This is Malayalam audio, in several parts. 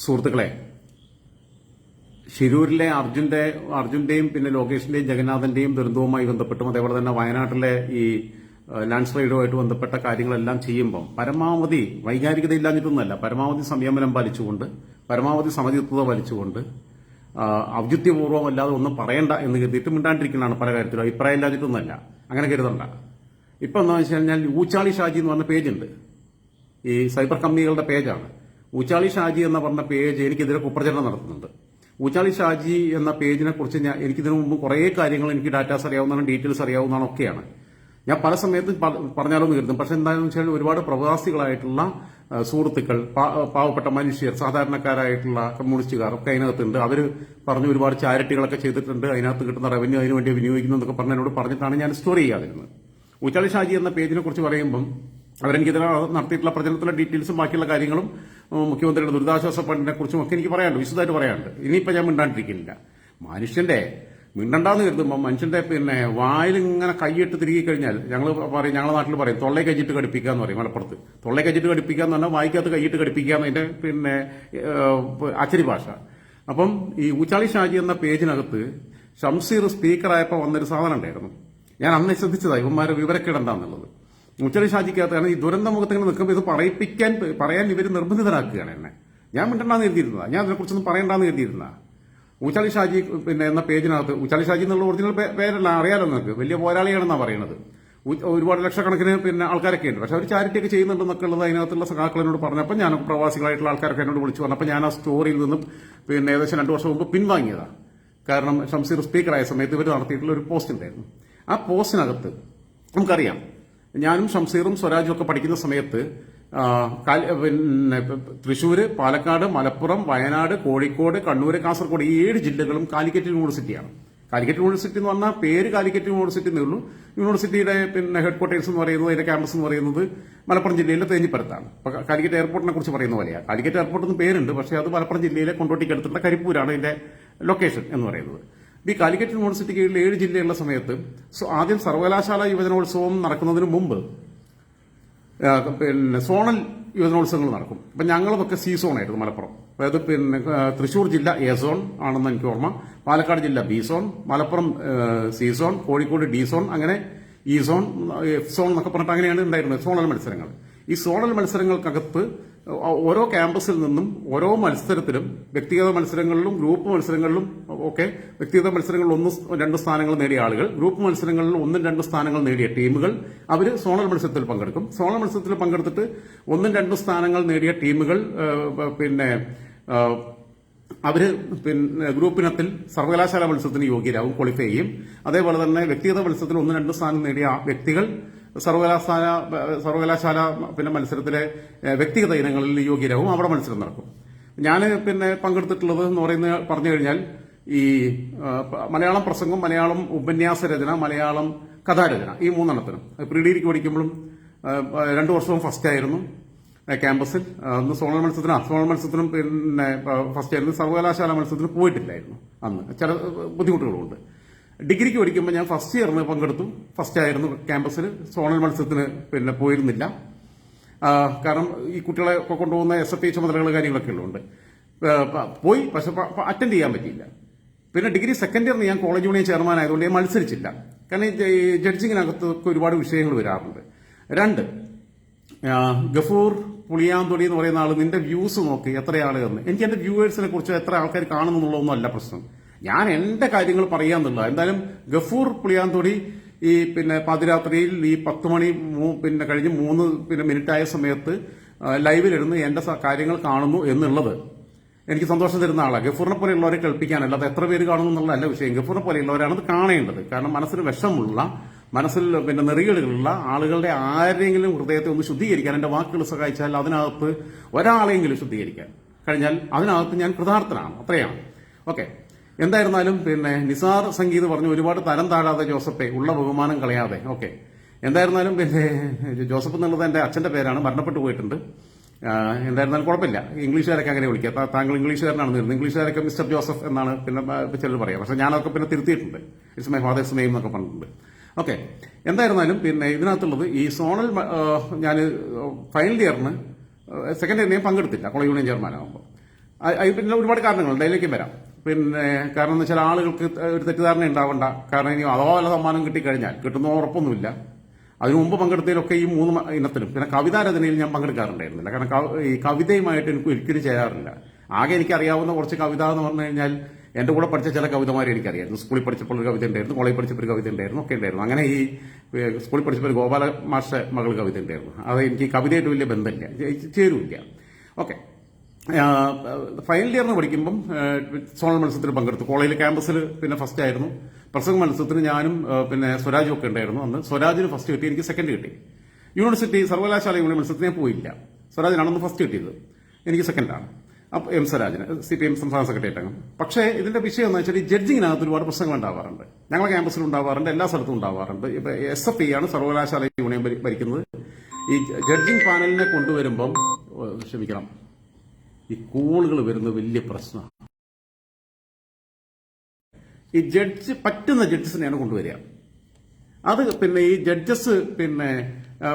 സുഹൃത്തുക്കളെ, ശിരൂരിലെ അർജുന്റെയും പിന്നെ ലോകേഷിന്റെയും ജഗന്നാഥന്റെയും ദുരന്തവുമായി ബന്ധപ്പെട്ടും അതേപോലെ തന്നെ വയനാട്ടിലെ ഈ ലാൻഡ് സ്ലൈഡുമായിട്ട് ബന്ധപ്പെട്ട കാര്യങ്ങളെല്ലാം ചെയ്യുമ്പം പരമാവധി വൈകാരികതയില്ലാഞ്ഞിട്ടൊന്നുമല്ല, പരമാവധി സംയമനം പാലിച്ചുകൊണ്ട്, പരമാവധി സമചിത്തത പാലിച്ചുകൊണ്ട്, ഔചിത്യപൂർവ്വം അല്ലാതെ ഒന്നും പറയണ്ട എന്ന് കരുതിയിട്ട് മിണ്ടാണ്ടിരിക്കുന്നതാണ് പല കാര്യത്തിലും. അഭിപ്രായം ഇല്ലാഞ്ഞിട്ടൊന്നുമല്ല, അങ്ങനെ കരുതണ്ട. ഇപ്പൊ എന്താണെന്ന് വെച്ച് കഴിഞ്ഞാൽ ഊച്ചാളി ഷാജി എന്ന് പറഞ്ഞ പേജുണ്ട്, ഈ സൈബർ കമ്പനികളുടെ പേജാണ്. ഊച്ചാളി ഷാജി എന്ന പറഞ്ഞ പേജ് എനിക്കെതിരെ കുപ്രചരണം നടത്തുന്നുണ്ട്. ഊച്ചാളി ഷാജി എന്ന പേജിനെ കുറിച്ച് എനിക്കിതിനു മുമ്പ് കുറേ കാര്യങ്ങൾ എനിക്ക് ഡാറ്റാസ് അറിയാവുന്നതാണ്, ഡീറ്റെയിൽസ് അറിയാവുന്നതാണ്, ഒക്കെയാണ്. ഞാൻ പല സമയത്തും പറഞ്ഞാലോന്ന് കരുതും. പക്ഷെ എന്താണെന്ന് വെച്ചാൽ ഒരുപാട് പ്രവാസികളായിട്ടുള്ള സുഹൃത്തുക്കൾ, പാവപ്പെട്ട മനുഷ്യർ, സാധാരണക്കാരായിട്ടുള്ള കമ്മ്യൂണിസ്റ്റുകാർ ഒക്കെ അതിനകത്തുണ്ട്. അവർ പറഞ്ഞു ഒരുപാട് ചാരിറ്റികളൊക്കെ ചെയ്തിട്ടുണ്ട്, അതിനകത്ത് കിട്ടുന്ന റവന്യൂ അതിനുവേണ്ടി വിനിയോഗിക്കുന്നു എന്നൊക്കെ പറഞ്ഞ് എന്നോട് പറഞ്ഞിട്ടാണ് ഞാൻ സ്റ്റോറി ചെയ്യാതിരുന്നത്. ഊച്ചാളി ഷാജി എന്ന പേജിനെ കുറിച്ച് പറയുമ്പം അവരെനിക്കിതിനെ നടത്തിയിട്ടുള്ള പ്രചരണത്തിലെ ഡീറ്റെയിൽസും ബാക്കിയുള്ള കാര്യങ്ങളും മുഖ്യമന്ത്രിയുടെ ദുരിതാശ്വാസ ഫണ്ടിനെ കുറിച്ചും ഒക്കെ എനിക്ക് പറയാനുണ്ട്, വിശദമായിട്ട് പറയാനുണ്ട്. ഇനിയിപ്പോൾ ഞാൻ മിണ്ടാണ്ടിരിക്കില്ല. മനുഷ്യന്റെ മിണ്ടണ്ടാന്ന് കരുതുമ്പോൾ മനുഷ്യന്റെ പിന്നെ വായിലിങ്ങനെ കൈയിട്ട് തിരികെ കഴിഞ്ഞാൽ ഞങ്ങളുടെ നാട്ടിൽ പറയും തൊള്ളേ കൈയിട്ട് കടിപ്പിക്കുക എന്ന് പറയും. മലപ്പുറത്ത് തൊള്ളേ കൈയിട്ട് കടിപ്പിക്കുക എന്ന് പറഞ്ഞാൽ വായിക്കകത്ത് കൈയിട്ട് കടിപ്പിക്കുക എന്നതിന്റെ പിന്നെ അച്ചടി ഭാഷ. അപ്പം ഈ ഊച്ചാളി ഷാജി എന്ന പേജിനകത്ത് ഷംസീർ സ്പീക്കറായപ്പോൾ വന്നൊരു സാധനം ഉണ്ടായിരുന്നു. ഞാൻ അന്ന് ശ്രദ്ധിച്ചതാണ് ഇവന്മാരെ വിവരക്കേടെന്താന്നുള്ളത്. ഊച്ചാളി ഷാജിക്കകത്ത് ഈ ദുരന്ത മുഖത്തിങ്ങനെ നിൽക്കുമ്പോൾ ഇത് പറയാൻ ഇവർ നിർബന്ധിതരാക്കുകയാണ് എന്നെ. ഞാൻ മിണ്ടണ്ടാന്ന് കരുതിയിരുന്നതാണ്, ഞാൻ അതിനെക്കുറിച്ചൊന്നും പറയണ്ടെന്ന് കരുതിയിരുന്നതാണ്. ഊച്ചാളി ഷാജി പിന്നെ എന്ന പേജിനകത്ത്, ഊച്ചാളി ഷാജി എന്നുള്ള ഒറിജിനൽ പേരല്ല, അറിയാലോ നിങ്ങൾക്ക്, വലിയ പോരാളിയാണെന്നാണ് പറയുന്നത്. ഒരുപാട് ലക്ഷക്കണക്കിന് പിന്നെ ആൾക്കാരൊക്കെ ഉണ്ട്. പക്ഷെ അവർ ചാരിറ്റിയൊക്കെ ചെയ്യുന്നുണ്ടെന്നൊക്കെ ഉള്ളത് അതിനകത്തുള്ള സഖാക്കളെന്നോട് പറഞ്ഞപ്പോൾ ഞാൻ പ്രവാസികളായിട്ടുള്ള ആൾക്കാരൊക്കെ എന്നോട് വിളിച്ചു പറഞ്ഞപ്പോൾ ഞാൻ ആ സ്റ്റോറിയിൽ നിന്നും പിന്നെ ഏകദേശം 2 വർഷം മുമ്പ് പിൻവാങ്ങിയതാണ്. കാരണം ഷംസീർ സ്പീക്കറായ സമയത്ത് ഇവർ നടത്തിയിട്ടുള്ള ഒരു പോസ്റ്റ് ഉണ്ടായിരുന്നു. ആ പോസ്റ്റിനകത്ത് നമുക്കറിയാം, ഞാനും ഷംസീറും സ്വരാജും ഒക്കെ പഠിക്കുന്ന സമയത്ത് പിന്നെ തൃശ്ശൂര്, പാലക്കാട്, മലപ്പുറം, വയനാട്, കോഴിക്കോട്, കണ്ണൂർ, കാസർഗോഡ് ഈ 7 ജില്ലകളും കാലിക്കറ്റ് യൂണിവേഴ്സിറ്റിയാണ്. കാലിക്കറ്റ് യൂണിവേഴ്സിറ്റി എന്ന് പറഞ്ഞാൽ പേര് കാലിക്കറ്റ് യൂണിവേഴ്സിറ്റി എന്നേ ഉള്ളൂ. യൂണിവേഴ്സിറ്റിയുടെ പിന്നെ ഹെഡ് ക്വാർട്ടേഴ്സ് എന്ന് പറയുന്നത്, അതിന്റെ ക്യാമ്പസ് എന്ന് പറയുന്നത് മലപ്പുറം ജില്ലയിലെ തേഞ്ഞിപ്പലത്താണ്. അപ്പൊ കാലിക്കറ്റ് എയർപോർട്ടിനെ കുറിച്ച് പറയുന്ന പോലെയാണ്. കാലിക്കറ്റ് എയർപോർട്ട് എന്ന് പേരുണ്ട്, പക്ഷേ അത് മലപ്പുറം ജില്ലയിലെ കൊണ്ടോട്ടിക്കടുത്തുള്ള കരിപ്പൂരാണ് ഇതിന്റെ ലൊക്കേഷൻ എന്ന് പറയുന്നത്. ഈ കാലിക്കറ്റ് യൂണിവേഴ്സിറ്റി കീഴിൽ 7 ജില്ലയുള്ള സമയത്ത് ആദ്യം സർവകലാശാല യുവജനോത്സവം നടക്കുന്നതിന് മുമ്പ് പിന്നെ സോണൽ യുവജനോത്സവങ്ങൾ നടക്കും. അപ്പൊ ഞങ്ങളതൊക്കെ സി സോൺ ആയിരുന്നു മലപ്പുറം. അതായത് പിന്നെ തൃശൂർ ജില്ല എ സോൺ ആണെന്ന് എനിക്ക് ഓർമ്മ, പാലക്കാട് ജില്ല B zone, Malappuram C zone, Kozhikode D zone, അങ്ങനെ ഇ സോൺ, എഫ് സോൺ എന്നൊക്കെ പറഞ്ഞിട്ട് അങ്ങനെയാണ് ഉണ്ടായിരുന്നത് സോണൽ മത്സരങ്ങൾ. ഈ സോണൽ മത്സരങ്ങൾക്കകത്ത് ഓരോ ക്യാമ്പസിൽ നിന്നും ഓരോ മത്സരത്തിലും, വ്യക്തിഗത മത്സരങ്ങളിലും ഗ്രൂപ്പ് മത്സരങ്ങളിലും ഒക്കെ, വ്യക്തിഗത മത്സരങ്ങളിൽ 1-2 സ്ഥാനങ്ങൾ നേടിയ ആളുകൾ, ഗ്രൂപ്പ് മത്സരങ്ങളിൽ 1-2 സ്ഥാനങ്ങൾ നേടിയ ടീമുകൾ, അവർ സോണൽ മത്സരത്തിൽ പങ്കെടുക്കും. സോണൽ മത്സരത്തിൽ പങ്കെടുത്തിട്ട് 1-2 സ്ഥാനങ്ങൾ നേടിയ ടീമുകൾ പിന്നെ അവര് പിന്നെ ഗ്രൂപ്പിനത്തിൽ സർവകലാശാല മത്സരത്തിന് യോഗ്യരാകും, ക്വാളിഫൈ ചെയ്യും. അതേപോലെ തന്നെ വ്യക്തിഗത മത്സരത്തിൽ 1-2 സ്ഥാനം നേടിയ വ്യക്തികൾ സർവകലാശാല പിന്നെ മത്സരത്തിലെ വ്യക്തിഗത ഇനങ്ങളിൽ യോഗ്യരാകും, അവിടെ മത്സരം നടക്കും. ഞാൻ പിന്നെ പങ്കെടുത്തിട്ടുള്ളത് എന്ന് പറഞ്ഞു കഴിഞ്ഞാൽ ഈ മലയാളം പ്രസംഗം, മലയാളം ഉപന്യാസ രചന, മലയാളം കഥാരചന, ഈ 3 എണ്ണത്തിനും. പ്രീ ഡിഗ്രിക്ക് പഠിക്കുമ്പോഴും 2 വർഷവും ഫസ്റ്റ് ആയിരുന്നു ക്യാമ്പസിൽ. അന്ന് സോണൽ മത്സരത്തിനും പിന്നെ ഫസ്റ്റ് ആയിരുന്നു. സർവകലാശാല മത്സരത്തിന് പോയിട്ടില്ലായിരുന്നു അന്ന്, ചില ബുദ്ധിമുട്ടുകളുണ്ട്. ഡിഗ്രിക്ക് പഠിക്കുമ്പോൾ ഞാൻ ഫസ്റ്റ് ഇയറിന് പങ്കെടുത്തു, ഫസ്റ്റ് ആയിരുന്നു ക്യാമ്പസിൽ. സോണൽ മത്സരത്തിന് പിന്നെ പോയിരുന്നില്ല, കാരണം ഈ കുട്ടികളെ കൊണ്ടുപോകുന്ന SFI ചുമതലകൾ കാര്യങ്ങളൊക്കെ ഉള്ളതുകൊണ്ട് പോയി. പക്ഷെ അറ്റൻഡ് ചെയ്യാൻ പറ്റിയില്ല. പിന്നെ ഡിഗ്രി സെക്കൻഡ് ഇയറിന് ഞാൻ കോളേജ് യൂണിയൻ ചെയർമാൻ ആയതുകൊണ്ട് ഞാൻ മത്സരിച്ചില്ല. കാരണം ജഡ്ജിങ്ങിനകത്ത് ഒരുപാട് വിഷയങ്ങൾ വരാറുണ്ട്. 2, ഗഫൂർ പുളിയാന്തൊടി എന്ന് പറയുന്ന ആൾ നിന്റെ വ്യൂസ് നോക്കി എത്ര ആളുകൾ, എനിക്ക് എന്റെ വ്യൂവേഴ്സിനെ കുറിച്ച് എത്ര ആൾക്കാർ കാണുന്നു എന്നുള്ളതൊന്നും അല്ല പ്രശ്നം. ഞാൻ എന്റെ കാര്യങ്ങൾ പറയാന്നുള്ളത്. എന്തായാലും ഗഫൂർ പുളിയാന്തൊടി ഈ പിന്നെ പാതിരാത്രിയിൽ ഈ 10 മണി പിന്നെ കഴിഞ്ഞ് 3 മിനിറ്റായ സമയത്ത് ലൈവിലിരുന്ന് എന്റെ കാര്യങ്ങൾ കാണുന്നു എന്നുള്ളത് എനിക്ക് സന്തോഷം തരുന്ന ആളാണ്. ഗഫൂറിനെ പോലെയുള്ളവരെ കേൾപ്പിക്കാനല്ല, അത് എത്ര പേര് കാണുന്നു എന്നുള്ളതല്ല വിഷയം. ഗഫൂറിനെ പോലെയുള്ളവരാണ് അത് കാണേണ്ടത്. കാരണം മനസ്സിന് വിഷമുള്ള, മനസ്സിൽ പിന്നെ നെറികളുള്ള ആളുകളുടെ ആരെങ്കിലും ഹൃദയത്തെ ഒന്ന് ശുദ്ധീകരിക്കാൻ എന്റെ വാക്കുകൾ സഹായിച്ചാൽ, അതിനകത്ത് ഒരാളെങ്കിലും ശുദ്ധീകരിക്കാൻ കഴിഞ്ഞാൽ അതിനകത്ത് ഞാൻ കൃതാർത്ഥനാണ്. അത്രയാണ്. ഓക്കെ. എന്തായിരുന്നാലും പിന്നെ നിസാർ സംഗീത് പറഞ്ഞു ഒരുപാട് തരം താഴാതെ ജോസഫെ, ഉള്ള ബഹുമാനം കളയാതെ. ഓക്കെ. എന്തായിരുന്നാലും പിന്നെ ജോസഫ് എന്നുള്ളത് എന്റെ അച്ഛന്റെ പേരാണ്, മരണപ്പെട്ടു പോയിട്ടുണ്ട്. എന്തായിരുന്നാലും കുഴപ്പമില്ല, ഇംഗ്ലീഷുകാരൊക്കെ അങ്ങനെ വിളിക്കുക. താങ്കൾ ഇംഗ്ലീഷുകാരനാണെന്ന് വരുന്നത്, ഇംഗ്ലീഷുകാരൊക്കെ മിസ്റ്റർ ജോസഫ് എന്നാണ് പിന്നെ ചിലർ പറയാം. പക്ഷെ ഞാനൊക്കെ പിന്നെ തിരുത്തിയിട്ടുണ്ട്, ഇറ്റ്സ് മൈ ഫാദേഴ്സ് നെയിം എന്നൊക്കെ പറഞ്ഞിട്ടുണ്ട്. ഓക്കെ. എന്തായിരുന്നാലും പിന്നെ ഇതിനകത്തുള്ളത് ഈ സോണൽ ഞാൻ ഫൈനൽ ഇയറിന് സെക്കൻഡ് ഇയറിന് ഞാൻ പങ്കെടുത്തില്ല കോളേജ് യൂണിയൻ ചെയർമാനാകുമ്പോൾ. പിന്നെ ഒരുപാട് കാരണങ്ങളുണ്ട്, അതിലേക്കും വരാം. പിന്നെ കാരണം എന്ന് വെച്ചാൽ ആളുകൾക്ക് ഒരു തെറ്റിദ്ധാരണ ഉണ്ടാവണ്ട. കാരണം ഇനി അഥവാ വല്ല സമ്മാനം കിട്ടിക്കഴിഞ്ഞാൽ കിട്ടുന്ന ഉറപ്പൊന്നുമില്ല. അതിനു മുമ്പ് പങ്കെടുത്തതിലൊക്കെ ഈ 3 ഇനത്തിലും പിന്നെ കവിതാരചനയിൽ ഞാൻ പങ്കെടുക്കാറുണ്ടായിരുന്നില്ല. കാരണം ഈ കവിതയുമായിട്ട് എനിക്ക് ഒരിക്കലും ചെയ്യാറില്ല. ആകെ എനിക്കറിയാവുന്ന കുറച്ച് കവിത എന്ന് പറഞ്ഞു കഴിഞ്ഞാൽ എന്റെ കൂടെ പഠിച്ച ചില കവിതമാരെ എനിക്കറിയായിരുന്നു. സ്കൂളിൽ പഠിച്ചപ്പോൾ ഒരു കവിത ഉണ്ടായിരുന്നു, കോളേജിൽ പഠിച്ചപ്പോൾ ഒരു കവിത ഉണ്ടായിരുന്നു, ഒക്കെ ഉണ്ടായിരുന്നു. അങ്ങനെ ഈ സ്കൂളിൽ പഠിച്ചപ്പോൾ ഒരു ഗോപാല മാഷ മകൾ കവിത ഉണ്ടായിരുന്നു. അത് എനിക്ക് കവിതയായിട്ട് വലിയ ബന്ധമില്ല, ചേരുമില്ല. ഓക്കെ. ഫൈനൽ ഇയറിന് പഠിക്കുമ്പം സോണൽ മത്സരത്തിൽ പങ്കെടുത്തു. കോളേജിലെ ക്യാമ്പസിൽ പിന്നെ ഫസ്റ്റ് ആയിരുന്നു. പ്രസംഗ മത്സരത്തിന് ഞാനും പിന്നെ സ്വരാജും ഒക്കെ ഉണ്ടായിരുന്നു. അന്ന് സ്വരാജിന് ഫസ്റ്റ് കിട്ടി, എനിക്ക് സെക്കൻഡ് കിട്ടി. യൂണിവേഴ്സിറ്റി സർവകലാശാല യൂണിവേഴ്സിറ്റി മത്സരത്തിന് ഞാൻ പോയില്ല. സ്വരാജിനാണെന്ന് ഫസ്റ്റ് കിട്ടിയത്, എനിക്ക് സെക്കൻഡാണ്. അപ്പോൾ എം സ്വരാജിന് CPM സംസ്ഥാന സെക്രട്ടേറിയറ്റ് അംഗം. പക്ഷേ ഇതിന്റെ വിഷയം എന്ന് വെച്ചാൽ ഈ ജഡ്ജിങ്ങിനകത്ത് ഒരുപാട് പ്രശ്നങ്ങൾ ഉണ്ടാവാറുണ്ട്. ഞങ്ങളെ ക്യാമ്പസിൽ ഉണ്ടാവാറുണ്ട്, എല്ലാ സ്ഥലത്തും ഉണ്ടാവാറുണ്ട്. ഇപ്പൊ SFI ആണ് സർവകലാശാല യൂണിയൻ ഭരിക്കുന്നത്. ഈ ജഡ്ജിങ് പാനലിനെ കൊണ്ടുവരുമ്പം ക്ഷമിക്കണം, ഈ കോളുകൾ വരുന്നത് വലിയ പ്രശ്നമാണ്. ഈ പറ്റുന്ന ജഡ്ജസിനെയാണ് കൊണ്ടുവരിക. അത് പിന്നെ ഈ ജഡ്ജസ് പിന്നെ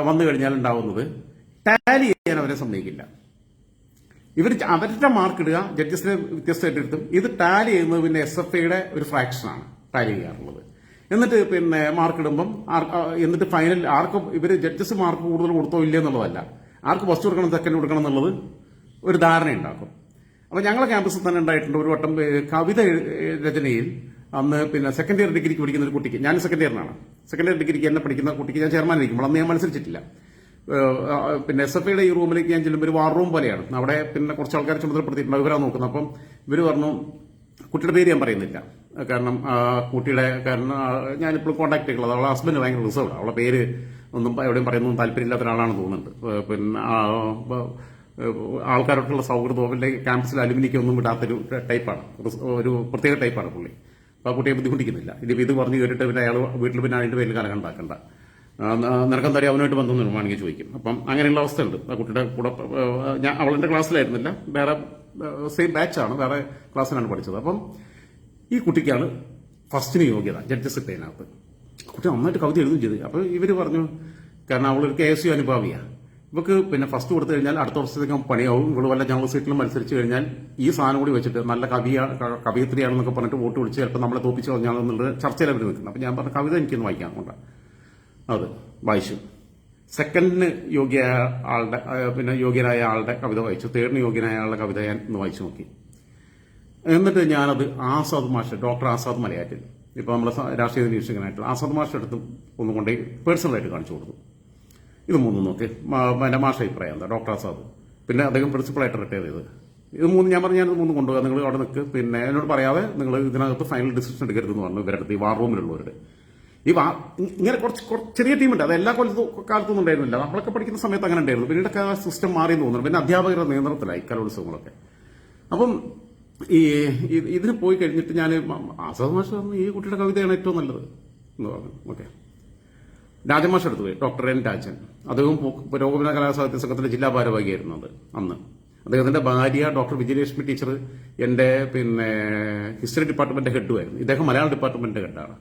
വന്നു കഴിഞ്ഞാൽ ഉണ്ടാവുന്നത് ടാലി ചെയ്യാൻ അവരെ സമ്മതിക്കില്ല. ഇവർ അവരുടെ മാർക്ക് ഇടുക, ജഡ്ജസിനെ വ്യത്യസ്തമായിട്ട് എടുത്തും ഇത് ടാലി ചെയ്യുന്നത് പിന്നെ SFIയുടെ ഒരു ഫ്രാക്ഷനാണ് ടാലി ചെയ്യാറുള്ളത്. എന്നിട്ട് പിന്നെ മാർക്ക് ഇടുമ്പം എന്നിട്ട് ഫൈനൽ ആർക്കും ഇവര് ജഡ്ജസ് മാർക്ക് കൂടുതൽ കൊടുത്തോ ഇല്ല എന്നുള്ളതല്ല, ആർക്ക് ഫസ്റ്റ് കൊടുക്കണം സെക്കൻഡ് കൊടുക്കണം എന്നുള്ളത് ഒരു ധാരണയുണ്ടാക്കും. അപ്പൊ ഞങ്ങളെ ക്യാമ്പസിൽ തന്നെ ഉണ്ടായിട്ടുണ്ട് ഒരു വട്ടം കവിത രചനയിൽ. അന്ന് പിന്നെ സെക്കൻഡ് ഇയർ ഡിഗ്രിക്ക് പഠിക്കുന്ന ഒരു കുട്ടിക്ക്, ഞാൻ സെക്കൻഡ് ഇയറിനാണ്, സെക്കൻഡ് ഇയർ ഡിഗ്രിക്ക് എന്നെ പഠിക്കുന്ന കുട്ടിക്ക് ഞാൻ ചെയർമാനായിരിക്കുമ്പോൾ അന്ന് ഞാൻ മത്സരിച്ചിട്ടില്ല. പിന്നെ SFIയുടെ ഈ റൂമിലേക്ക് ഞാൻ ചെല്ലുമ്പോൾ ഒരു വാർ റൂം പോലെയാണ്. അവിടെ പിന്നെ കുറച്ച് ആൾക്കാർ ചുമതലപ്പെടുത്തിയിട്ടുണ്ട്, ഇവരാ നോക്കുന്നത്. അപ്പം ഇവര് പറഞ്ഞു, കുട്ടിയുടെ പേര് ഞാൻ പറയുന്നില്ല, കാരണം കുട്ടിയുടെ കാരണം ഞാനിപ്പോൾ കോൺടാക്ട് ചെയ്യുള്ളത് അവളെ ഹസ്ബൻഡ് ഭയങ്കര റിസർവ്ഡ്, അവളെ പേര് ഒന്നും എവിടെയും പറയുന്നൊന്നും താല്പര്യമില്ലാത്ത ഒരാളാണെന്ന് തോന്നുന്നുണ്ട്. പിന്നെ ആൾക്കാരോട്ടുള്ള സൗഹൃദവും അല്ലെങ്കിൽ ക്യാമ്പസിൽ അലുമിനിക്കൊന്നും വിടാത്തൊരു ടൈപ്പാണ്, ഒരു പ്രത്യേക ടൈപ്പാണ് പുള്ളി. അപ്പോൾ ആ കുട്ടിയെ ബുദ്ധിമുട്ടിക്കുന്നില്ല. ഇനി ഇത് പറഞ്ഞ് കേട്ടിട്ട് പിന്നെ അയാൾ വീട്ടിൽ പിന്നെ അതിന്റെ പേരിൽ കലകം ഉണ്ടാക്കണ്ട, നിനക്കെന്താ അറിയാം അവനുമായിട്ട് ബന്ധം വേണമെങ്കിൽ ചോദിക്കും. അപ്പം അങ്ങനെയുള്ള അവസ്ഥയുണ്ട്. ആ കുട്ടിയുടെ കൂടെ ഞാൻ അവളെന്റെ ക്ലാസ്സിലായിരുന്നില്ല, വേറെ സെയിം ബാച്ചാണ്, വേറെ ക്ലാസ്സിലാണ് പഠിച്ചത്. അപ്പം ഈ കുട്ടിക്കാണ് ഫസ്റ്റിന് യോഗ്യത ജഡ്ജസ് ഇട്ടതിനകത്ത്. കുട്ടി നന്നായിട്ട് കവിത എഴുതുകയും ചെയ്തു. അപ്പോൾ ഇവര് പറഞ്ഞു, കാരണം അവളൊരു KSU അനുഭാവിയാണ്, ഇവക്ക് പിന്നെ ഫസ്റ്റ് കൊടുത്തു കഴിഞ്ഞാൽ അടുത്ത വർഷത്തേക്ക് പണിയാവും, ഇവള് വല്ല ജനറൽ സീറ്റിലും മത്സരിച്ച് കഴിഞ്ഞാൽ ഈ സാധനം കൂടി വെച്ചിട്ട് നല്ല കവിയത്രിയാണെന്നൊക്കെ പറഞ്ഞിട്ട് വോട്ട് വിളിച്ച് ചിലപ്പോൾ നമ്മളെ തോപ്പിച്ച് കളഞ്ഞാണെന്നുള്ളത് ചർച്ചയിൽ അവർ നിൽക്കുന്നത്. അപ്പം ഞാൻ പറഞ്ഞ കവിത എനിക്കൊന്ന് വായിക്കാൻ കൊണ്ട് അത് വായിച്ചു. സെക്കൻഡിന് യോഗ്യനായ ആളുടെ കവിത വായിച്ചു, തേർഡിന് യോഗ്യനായ ആളുടെ കവിത ഞാൻ ഒന്ന് വായിച്ചു നോക്കി. എന്നിട്ട് ഞാനത് ആസാദ് മാഷ്, ഡോക്ടർ ആസാദ് മലയാറ്റിൽ, ഇപ്പൊ നമ്മളെ രാഷ്ട്രീയ നിരീക്ഷകനായിട്ടുള്ള ആസാദ് മാഷ് എടുത്ത് ഒന്നും കൊണ്ടേ പേഴ്സണലായിട്ട് കാണിച്ചു കൊടുത്തു. ഇത് 3 നോക്കി മാഷ അഭിപ്രായം എന്താ, ഡോക്ടർ ആസാദ്, പിന്നെ അദ്ദേഹം പ്രിൻസിപ്പളായിട്ട് റിട്ടയർ ചെയ്ത്. ഇത് 3 ഞാൻ പറഞ്ഞു, ഞാനിത് 3 കൊണ്ടുപോകാം, നിങ്ങൾ അവിടെ നിൽക്ക്, പിന്നെ എന്നോട് പറയാതെ നിങ്ങൾ ഇതിനകത്ത് ഫൈനൽ ഡിസിഷൻ എടുക്കരുതെന്ന് പറഞ്ഞു ഇവരുടെ ഈ വാർ റൂമിലുള്ളവരുടെ. ഇങ്ങനെ കുറച്ച് ചെറിയ ടീമുണ്ട്, അത് എല്ലാ കാലത്തൊന്നും ഉണ്ടായിരുന്നില്ല. നമ്മളൊക്കെ പഠിക്കുന്ന സമയത്ത് അങ്ങനെ ഉണ്ടായിരുന്നു. പിന്നീടൊക്കെ ആ സിസ്റ്റം മാറി തോന്നുന്നു. പിന്നെ അധ്യാപകരുടെ നിയന്ത്രണത്തിലായി കലോത്സവങ്ങളൊക്കെ. അപ്പം ഇതിന് പോയി കഴിഞ്ഞിട്ട് ഞാൻ ആസാദ് മാഷ് പറഞ്ഞു, ഈ കുട്ടിയുടെ കവിതയാണ് ഏറ്റവും നല്ലത് എന്ന് പറഞ്ഞു. ഓക്കെ. രാജമാഷ് എടുത്തു പോയി, ഡോക്ടർ N രാജൻ. അദ്ദേഹം പുരോഗമന കലാസാഹിത്യ സംഘത്തിന്റെ ജില്ലാ ഭാരവാഹിയായിരുന്നു അത് അന്ന്. അദ്ദേഹത്തിന്റെ ഭാര്യ ഡോക്ടർ വിജയലക്ഷ്മി ടീച്ചർ എന്റെ പിന്നെ ഹിസ്റ്ററി ഡിപ്പാർട്ട്മെന്റ് ഹെഡുമായിരുന്നു. ഇദ്ദേഹം മലയാളം ഡിപ്പാർട്ട്മെന്റ് ഹെഡാണ്.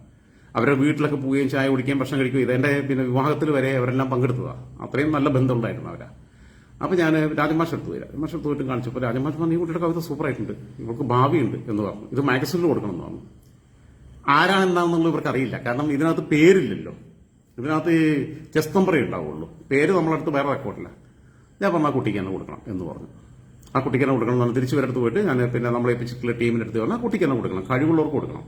അവരുടെ വീട്ടിലൊക്കെ പോവുകയും ചായ കുടിക്കുകയും ഭക്ഷണം കഴിക്കുകയും ഇതെന്റെ പിന്നെ വിവാഹത്തിൽ വരെ അവരെല്ലാം പങ്കെടുത്തതാണ്. അത്രയും നല്ല ബന്ധമുണ്ടായിരുന്നു അവരാ. അപ്പൊ ഞാൻ രാജമാഷ് എടുത്തു പോയി. രാജമാഷ് എടുത്തു പോയിട്ട് കാണിച്ചപ്പോൾ രാജമാഷ് പറഞ്ഞു, ഈ കുട്ടിയുടെ കവിത സൂപ്പറായിട്ടുണ്ട്, ഇവർക്ക് ഭാവിയുണ്ട് എന്ന് പറഞ്ഞു. ഇത് മാഗസിനിൽ കൊടുക്കണം എന്ന് പറഞ്ഞു. ആരാണെന്താണെന്നുള്ളത് ഇവർക്ക് അറിയില്ല, കാരണം ഇതിനകത്ത് പേരില്ലല്ലോ. ഇതിനകത്ത് ചെസ് നമ്പറേ ഉണ്ടാവുള്ളൂ, പേര് നമ്മളടുത്ത് വേറെ റെക്കോർഡില്ല. ഞാൻ പറഞ്ഞു, ആ കുട്ടിക്ക് തന്നെ കൊടുക്കണം എന്ന് പറഞ്ഞു. ആ കുട്ടിക്ക് തന്നെ കൊടുക്കണം എന്ന് തിരിച്ചു വരടുത്ത് പോയിട്ട് ഞാൻ പിന്നെ നമ്മളെ ഏൽപ്പിച്ചിട്ടുള്ള ടീമിന്റെ അടുത്ത് പറഞ്ഞു, ആ കുട്ടിക്ക് തന്നെ കൊടുക്കണം, കഴിവുള്ളവർക്ക് കൊടുക്കണം.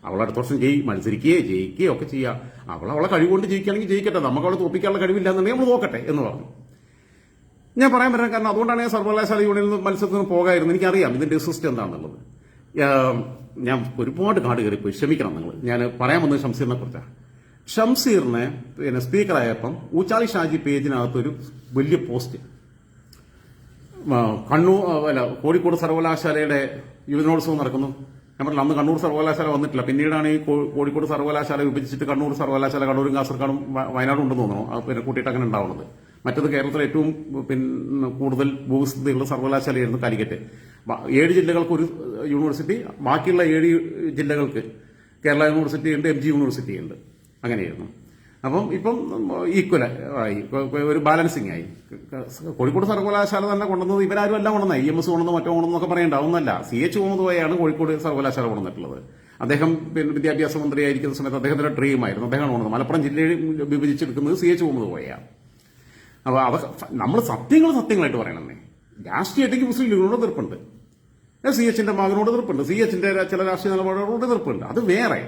അവൾ അടുത്ത വർഷം മത്സരിക്കുകയോ ജയിക്കുകയോ ഒക്കെ ചെയ്യാം. അവളെ കഴിവുകൊണ്ട് ജയിക്കുകയാണെങ്കിൽ ജയിക്കട്ടെ, നമുക്ക് അവളെ തോപ്പിക്കാനുള്ള കഴിവില്ലാന്നുണ്ടെങ്കിൽ നമ്മൾ നോക്കട്ടെ എന്ന് പറഞ്ഞു. ഞാൻ പറയാൻ പറ്റാൻ കാരണം അതുകൊണ്ടാണ് ഞാൻ സർവകലാശാല യൂണിയനിൽ മത്സരത്തിന് പോകായിരുന്നു. എനിക്കറിയാം ഇതിന്റെ സിസ്റ്റം എന്താണെന്നുള്ളത്. ഞാൻ ഒരുപാട് കാട് കയറിപ്പോയി, ക്ഷമിക്കണം നിങ്ങൾ. ഞാൻ പറയാൻ വന്നത് ഷംസീറിനെ കുറിച്ചാണ്. ഷംസീറിനെ പിന്നെ സ്പീക്കറായപ്പം ഊച്ചാളി ഷാജി പേജിനകത്തൊരു വലിയ പോസ്റ്റ്, കോഴിക്കോട് സർവകലാശാലയുടെ യുവജനോത്സവം നടക്കുന്നു. ഞാൻ പറഞ്ഞില്ല, അന്ന് കണ്ണൂർ സർവകലാശാല വന്നിട്ടില്ല, പിന്നീടാണ് ഈ കോഴിക്കോട് സർവകലാശാല വിഭജിച്ചിട്ട് കണ്ണൂർ സർവകലാശാല കണ്ണൂരും കാസർഗോഡും വയനാടും ഉണ്ടെന്ന് തോന്നുന്നു. പിന്നെ കൂട്ടിയിട്ട് അങ്ങനെ ഉണ്ടാവുന്നത്. മറ്റത് കേരളത്തിലെ ഏറ്റവും പിന്നെ കൂടുതൽ ഭൂവിസ്തൃതിയുള്ള സർവകലാശാലയായിരുന്നു കാലിക്കറ്റ്. 7 ജില്ലകൾക്ക് ഒരു യൂണിവേഴ്സിറ്റി, ബാക്കിയുള്ള 7 ജില്ലകൾക്ക് കേരള യൂണിവേഴ്സിറ്റി ഉണ്ട്, MG യൂണിവേഴ്സിറ്റി ഉണ്ട്. അങ്ങനെയായിരുന്നു. അപ്പം ഇപ്പം ഈക്വൽ ആയി, ഒരു ബാലൻസിങ് ആയി. കോഴിക്കോട് സർവകലാശാല തന്നെ കൊണ്ടുവന്നത് ഇവരാരും എല്ലാം കൊണ്ടുവന്ന EMS കൊണ്ടുവന്ന് മറ്റോ കൊണ്ടെന്നൊക്കെ പറയേണ്ട ഒന്നല്ല. CH മുഹമ്മദ് കോയയാണ് കോഴിക്കോട് സർവകലാശാല കൊണ്ടുവന്നിട്ടുള്ളത്. അദ്ദേഹം പിന്നെ വിദ്യാഭ്യാസ മന്ത്രിയായിരിക്കുന്ന സമയത്ത് അദ്ദേഹത്തിന്റെ ഡ്രീമായിരുന്നു, അദ്ദേഹമാണ് കൊണ്ടുവന്നത്. മലപ്പുറം ജില്ലയിൽ വിഭജിച്ചെടുക്കുന്നത് CH മുഹമ്മദ് കോയയാണ്. അപ്പൊ അതൊക്കെ നമ്മൾ സത്യങ്ങളായിട്ട് പറയണമെന്നേ. രാഷ്ട്രീയത്തേക്ക് മുസ്ലിം ലീഗിനോട് എതിർപ്പുണ്ട്, CHന്റെ മകനോട് എതിർപ്പുണ്ട്, CHന്റെ ചില രാഷ്ട്രീയ നിലപാടുകളോട് എതിർപ്പുണ്ട്. അത് വേറെ.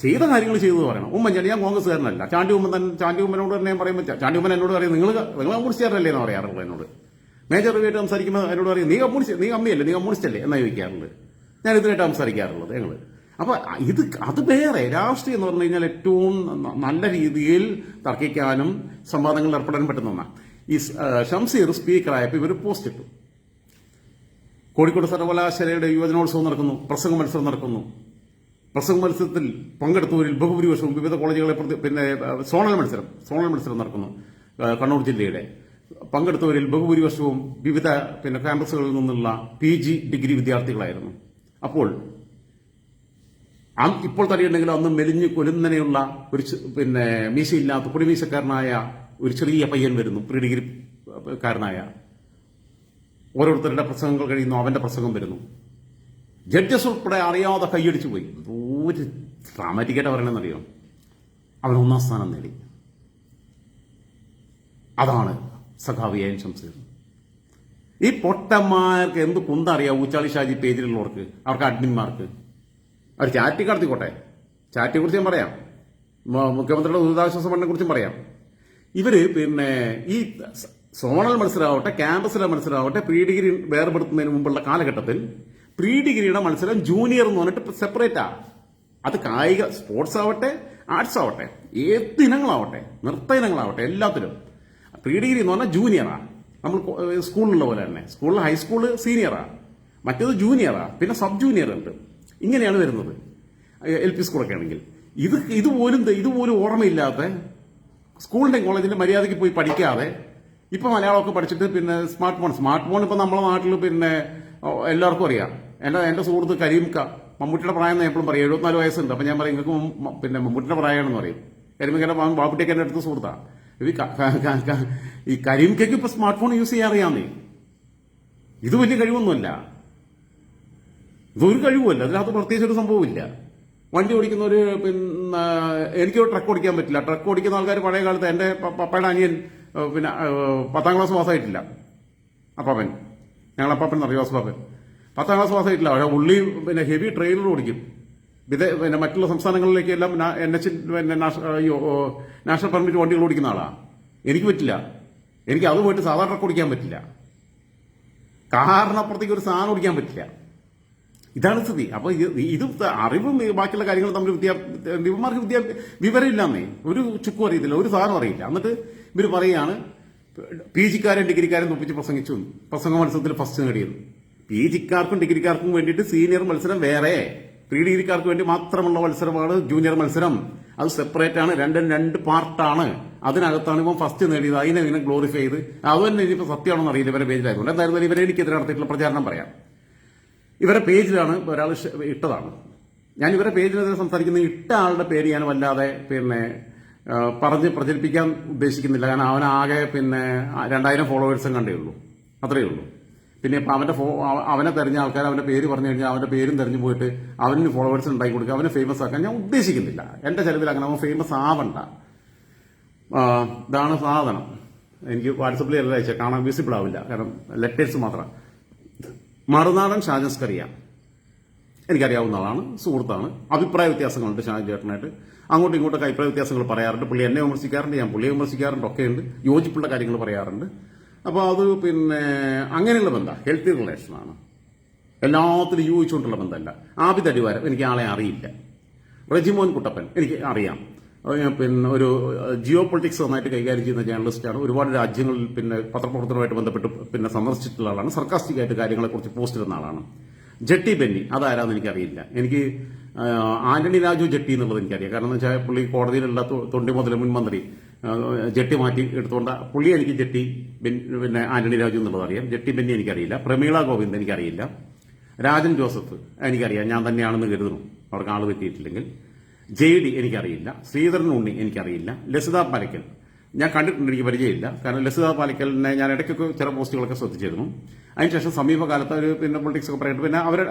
ചെയ്ത കാര്യങ്ങൾ ചെയ്തു പറയണം. ഉമ്മൻചാണ്ടി ഞാൻ കോൺഗ്രസ്സുകാരനല്ല. ചാണ്ടി ഉമ്മനോട് തന്നെ പറയുമ്പോൾ ചാണ്ടി ഉമ്മൻ എന്നോട് പറയും നിങ്ങൾ കമ്മ്യൂണിസ്റ്റുകാരനല്ലേ എന്ന് പറയാറുള്ളത് എന്നോട്. മേജർ റിവേറ്റ് സംസാരിക്കുമ്പോൾ എന്നോട് പറയും നീ കമ്മിയല്ലേ, നീ കമ്മ്യൂണിസ്റ്റ് അല്ലേ എന്നാ ചോദിക്കാറുള്ളത്. ഞാൻ ഇതിനായിട്ട് സംസാരിക്കാറുള്ളത് ഞങ്ങൾ. അപ്പൊ അത് വേറെ. രാഷ്ട്രീയം എന്ന് പറഞ്ഞു കഴിഞ്ഞാൽ ഏറ്റവും നല്ല രീതിയിൽ തർക്കിക്കാനും സംവാദങ്ങളിൽ ഏർപ്പെടാനും പറ്റുന്ന ഒന്നാണ്. ഈ ഷംസീർ സ്പീക്കറായപ്പോൾ ഇവർ പോസ്റ്റ് ഇട്ടു. കോഴിക്കോട് സർവകലാശാലയുടെ യുവജനോത്സവം നടക്കുന്നു, പ്രസംഗ മത്സരം നടക്കുന്നു. പ്രസംഗ മത്സരത്തിൽ പങ്കെടുത്തവരിൽ ബഹുഭൂരിപക്ഷവും വിവിധ കോളേജുകളെ പിന്നെ സോണൽ മത്സരം നടക്കുന്നു. കണ്ണൂർ ജില്ലയുടെ പങ്കെടുത്തവരിൽ ബഹുഭൂരിപക്ഷവും വിവിധ പിന്നെ ക്യാമ്പസുകളിൽ നിന്നുള്ള PG ഡിഗ്രി വിദ്യാർത്ഥികളായിരുന്നു. അപ്പോൾ ഇപ്പോൾ തടിയുണ്ടെങ്കിലും അന്ന് മെലിഞ്ഞ് കൊലുന്നനെയുള്ള ഒരു പിന്നെ മീശയില്ലാത്ത കുടിമീശക്കാരനായ ഒരു ചെറിയ പയ്യൻ വരുന്നു, പ്രീ ഡിഗ്രിക്കാരനായ. ഓരോരുത്തരുടെ പ്രസംഗങ്ങൾ കഴിയുന്നു, അവന്റെ പ്രസംഗം വരുന്നു. ജഡ്ജസ് ഉൾപ്പെടെ അറിയാതെ കൈയടിച്ചു പോയി. ഒരു ഡ്രാമാറ്റിക്കായിട്ട് പറയണമെന്നറിയോ, അവൻ 1ാം സ്ഥാനം നേടി. അതാണ് സഖാവിയായ ഷംസീർ. ഈ പൊട്ടന്മാർക്ക് എന്ത് കുന്തറിയാം? ഊച്ചാളി ഷാജി പേജിലുള്ളവർക്ക്, അവർക്ക് അഡ്മിന്മാർക്ക് അവർ ചാറ്റി കടത്തിക്കോട്ടെ. ചാറ്റിയെ കുറിച്ച് ഞാൻ പറയാം, മുഖ്യമന്ത്രിയുടെ ദുരിതാശ്വാസ ഫണ്ടിനെ കുറിച്ചും പറയാം. ഇവര് പിന്നെ ഈ സോണൽ മത്സരമാവട്ടെ, ക്യാമ്പസിലെ മത്സരമാവട്ടെ, പ്രീ ഡിഗ്രി വേർപെടുത്തുന്നതിന് മുമ്പുള്ള കാലഘട്ടത്തിൽ പ്രീ ഡിഗ്രിയുടെ മത്സരം ജൂനിയർ എന്ന് പറഞ്ഞിട്ട് സെപ്പറേറ്റാ. അത് കായിക സ്പോർട്സ് ആവട്ടെ, ആർട്സ് ആവട്ടെ, ഏത് ഇനങ്ങളാവട്ടെ, നൃത്ത ഇനങ്ങളാവട്ടെ, എല്ലാത്തിലും പ്രീ ഡിഗ്രി എന്ന് പറഞ്ഞാൽ ജൂനിയറാ. നമ്മൾ സ്കൂളിലുള്ള പോലെ തന്നെ സ്കൂളിൽ ഹൈസ്കൂള് സീനിയറാ, മറ്റേത് ജൂനിയറാ, പിന്നെ സബ് ജൂനിയർ ഉണ്ട്. ഇങ്ങനെയാണ് വരുന്നത് LP സ്കൂളൊക്കെ ആണെങ്കിൽ. ഇതുപോലും ഓർമ്മയില്ലാത്ത സ്കൂളിന്റെ കോളേജിന്റെ മര്യാദയ്ക്ക് പോയി പഠിക്കാതെ ഇപ്പൊ മലയാളമൊക്കെ പഠിച്ചിട്ട് പിന്നെ സ്മാർട്ട് ഫോൺ ഇപ്പൊ നമ്മളെ നാട്ടിൽ പിന്നെ എല്ലാവർക്കും അറിയാം. എന്റെ സുഹൃത്ത് കരീംക്ക, മമ്മൂട്ടിയുടെ പ്രായം എന്ന് എപ്പോഴും പറയും, 74 വയസ്സുണ്ട്. അപ്പൊ ഞാൻ പറയും നിങ്ങൾക്ക് പിന്നെ മമ്മൂട്ടിയുടെ പ്രായമാണെന്ന് പറയും. കരിമിക്കന്റെ ബാബുട്ടിയൊക്കെ എന്റെ അടുത്ത് സുഹൃത്താ. ഈ കരീംക്കയ്ക്ക് ഇപ്പൊ സ്മാർട്ട് ഫോൺ യൂസ് ചെയ്യാൻ അറിയാന്നേ. ഇത് വലിയ കഴിവൊന്നുമല്ല, ഇതൊരു കഴിവുമല്ല, അതിനകത്ത് പ്രത്യേകിച്ച് ഒരു സംഭവമില്ല. വണ്ടി ഓടിക്കുന്ന ഒരു പിന്നെ എനിക്ക് ട്രക്ക് ഓടിക്കാൻ പറ്റില്ല. ട്രക്ക് ഓടിക്കുന്ന ആൾക്കാർ പഴയ കാലത്ത് എന്റെ പപ്പയുടെ അനിയൻ പിന്നെ 10ാം ക്ലാസ് പാസ്സായിട്ടില്ല. അപ്പാപ്പൻ, ഞങ്ങൾ അപ്പാപ്പൻ എന്നറിയോ, അപ്പാപ്പൻ 10ാം ക്ലാസ് പാസ്സായിട്ടില്ല. പക്ഷേ ഉള്ളി പിന്നെ ഹെവി ട്രെയിലർ ഓടിക്കും. പിന്നെ മറ്റുള്ള സംസ്ഥാനങ്ങളിലേക്ക് എല്ലാം NH പിന്നെ നാഷണൽ പെർമിറ്റ് വണ്ടികൾ ഓടിക്കുന്ന ആളാ. എനിക്ക് പറ്റില്ല. എനിക്ക് അത് പോയിട്ട് സാധാരണ ട്രക്ക് ഓടിക്കാൻ പറ്റില്ല. കാറിനപ്പുറത്തേക്ക് ഒരു സാധനം ഓടിക്കാൻ പറ്റില്ല. ഇതാണ് സ്ഥിതി. അപ്പൊ ഇത് അറിവും ബാക്കിയുള്ള കാര്യങ്ങൾ തമ്മിൽ ഇവന്മാർക്ക് വിവരമില്ലാന്നേ. ഒരു ചുക്കും അറിയത്തില്ല, ഒരു സാധനം അറിയില്ല. എന്നിട്ട് ഇവർ പറയുകയാണ് PGക്കാരും ഡിഗ്രിക്കാരും തൊപ്പിച്ച് പ്രസംഗിച്ചു, പ്രസംഗ മത്സരത്തിൽ ഫസ്റ്റ് നേടിയത്. PGക്കാർക്കും ഡിഗ്രിക്കാർക്കും വേണ്ടിയിട്ട് സീനിയർ മത്സരം വേറെ, പ്രീ ഡിഗ്രിക്കാർക്ക് വേണ്ടി മാത്രമുള്ള മത്സരമാണ് ജൂനിയർ മത്സരം. അത് സെപ്പറേറ്റ് ആണ്, രണ്ടും 2 പാർട്ടാണ്. അതിനകത്താണ് ഇവൻ ഫസ്റ്റ് നേടിയത്. അതിനെ ഗ്ലോറിഫൈ ചെയ്ത് അത് തന്നെ ഇനിയിപ്പോൾ സത്യമാണെന്ന് അറിയില്ല ഇവരെ പേജിലായതുകൊണ്ട്. എന്തായാലും ഇവരെ എനിക്കെതിരെ നടത്തിയിട്ടുള്ള പ്രചാരണം പറയാം. ഇവരെ പേജിലാണ് ഒരാൾ ഇട്ടതാണ്. ഞാൻ ഇവരെ പേജിനെതിരെ സംസാരിക്കുന്ന ഇട്ട ആളുടെ പേര് ഞാൻ വല്ലാതെ പിന്നെ പറഞ്ഞ് പ്രചരിപ്പിക്കാൻ ഉദ്ദേശിക്കുന്നില്ല. കാരണം അവനാകെ പിന്നെ 2000 ഫോളോവേഴ്സും കണ്ടേ ഉള്ളൂ, അത്രയേ ഉള്ളൂ. പിന്നെ ഇപ്പം അവനെ തെരഞ്ഞ ആൾക്കാർ അവന്റെ പേര് പറഞ്ഞു കഴിഞ്ഞാൽ അവന്റെ പേരും തെരഞ്ഞു പോയിട്ട് അവന് ഫോളോവേഴ്സ് ഉണ്ടാക്കി കൊടുക്കുക, അവനെ ഫേമസ് ആക്കാൻ ഞാൻ ഉദ്ദേശിക്കുന്നില്ല. എന്റെ ചെലവിൽ അങ്ങനെ അവൻ ഫേമസ് ആവണ്ട. ഇതാണ് സാധനം. എനിക്ക് വാട്സപ്പിൽ എല്ലാം അയച്ചാൽ കാണാൻ വിസിബിൾ ആവില്ല, കാരണം ലെറ്റേഴ്സ് മാത്രം. മറുനാടൻ ഷാജൻസ്കറിയ എനിക്കറിയാവുന്ന ആളാണ്, സുഹൃത്താണ്. അഭിപ്രായ വ്യത്യാസങ്ങളുണ്ട് ഷാജൻ ചേട്ടനായിട്ട്. അങ്ങോട്ടും ഇങ്ങോട്ടൊക്കെ അഭിപ്രായ വ്യത്യാസങ്ങൾ പറയാറുണ്ട്. പുള്ളി എന്നെ വിമർശിക്കാറുണ്ട്, ഞാൻ പുള്ളിയെ വിമർശിക്കാറുണ്ട്, ഒക്കെയുണ്ട്. യോജിപ്പുള്ള കാര്യങ്ങൾ പറയാറുണ്ട്. അപ്പോൾ അത് പിന്നെ അങ്ങനെയുള്ള ബന്ധം, ഹെൽത്തി റിലേഷനാണ്. എല്ലാത്തിലും യോജിച്ചുകൊണ്ടുള്ള ബന്ധമല്ല. ആബിദ് അടിവാരം എനിക്ക് ആളെ അറിയില്ല. റെജിമോൻ കുട്ടപ്പൻ എനിക്ക് അറിയാം. പിന്നെ ഒരു ജിയോ പൊളിറ്റിക്സ് നന്നായിട്ട് കൈകാര്യം ചെയ്യുന്ന ജേർണലിസ്റ്റാണ്. ഒരുപാട് രാജ്യങ്ങളിൽ പിന്നെ പത്രപ്രവർത്തനവുമായിട്ട് ബന്ധപ്പെട്ട് പിന്നെ സന്ദർശിച്ചിട്ടുള്ള ആളാണ്. സർക്കാസ്റ്റിക്കായിട്ട് കാര്യങ്ങളെക്കുറിച്ച് പോസ്റ്റ് ഇടുന്ന ആളാണ്. ജെട്ടി ബെന്നി അതാരാന്ന് എനിക്കറിയില്ല. എനിക്ക് ആന്റണി രാജു ജെട്ടി എന്നുള്ളത് എനിക്കറിയാം. കാരണം എന്ന് വെച്ചാൽ പുള്ളി കോടതിയിലുള്ള തൊണ്ടി മുതൽ മുൻ മന്ത്രി ജെട്ടി മാറ്റി എടുത്തുകൊണ്ട് പുള്ളി എനിക്ക് ജെട്ടി പിന്നെ ആന്റണി രാജു എന്നുള്ളത് അറിയാം. ജെട്ടി ബെന്നി എനിക്കറിയില്ല. പ്രമീള ഗോവിന്ദ് എനിക്കറിയില്ല. രാജൻ ജോസഫ് എനിക്കറിയാം, ഞാൻ തന്നെയാണെന്ന് കരുതുന്നു, അവർക്ക് ആള് പറ്റിയിട്ടില്ലെങ്കിൽ. JD എനിക്കറിയില്ല, ശ്രീധരൻ ഉണ്ണി എനിക്കറിയില്ല, ലസിത പാലക്കൽ ഞാൻ കണ്ടിട്ടുണ്ട്, എനിക്ക് പരിചയമില്ല. കാരണം ലസിത പാലക്കലിനെ ഞാൻ ഇടയ്ക്കൊക്കെ ചില പോസ്റ്റുകളൊക്കെ ശ്രദ്ധിച്ചിരുന്നു. അതിനുശേഷം സമീപകാലത്ത് അവർ പിന്നെ പൊളിറ്റിക്സ് ഒക്കെ പറയുന്നത് പിന്നെ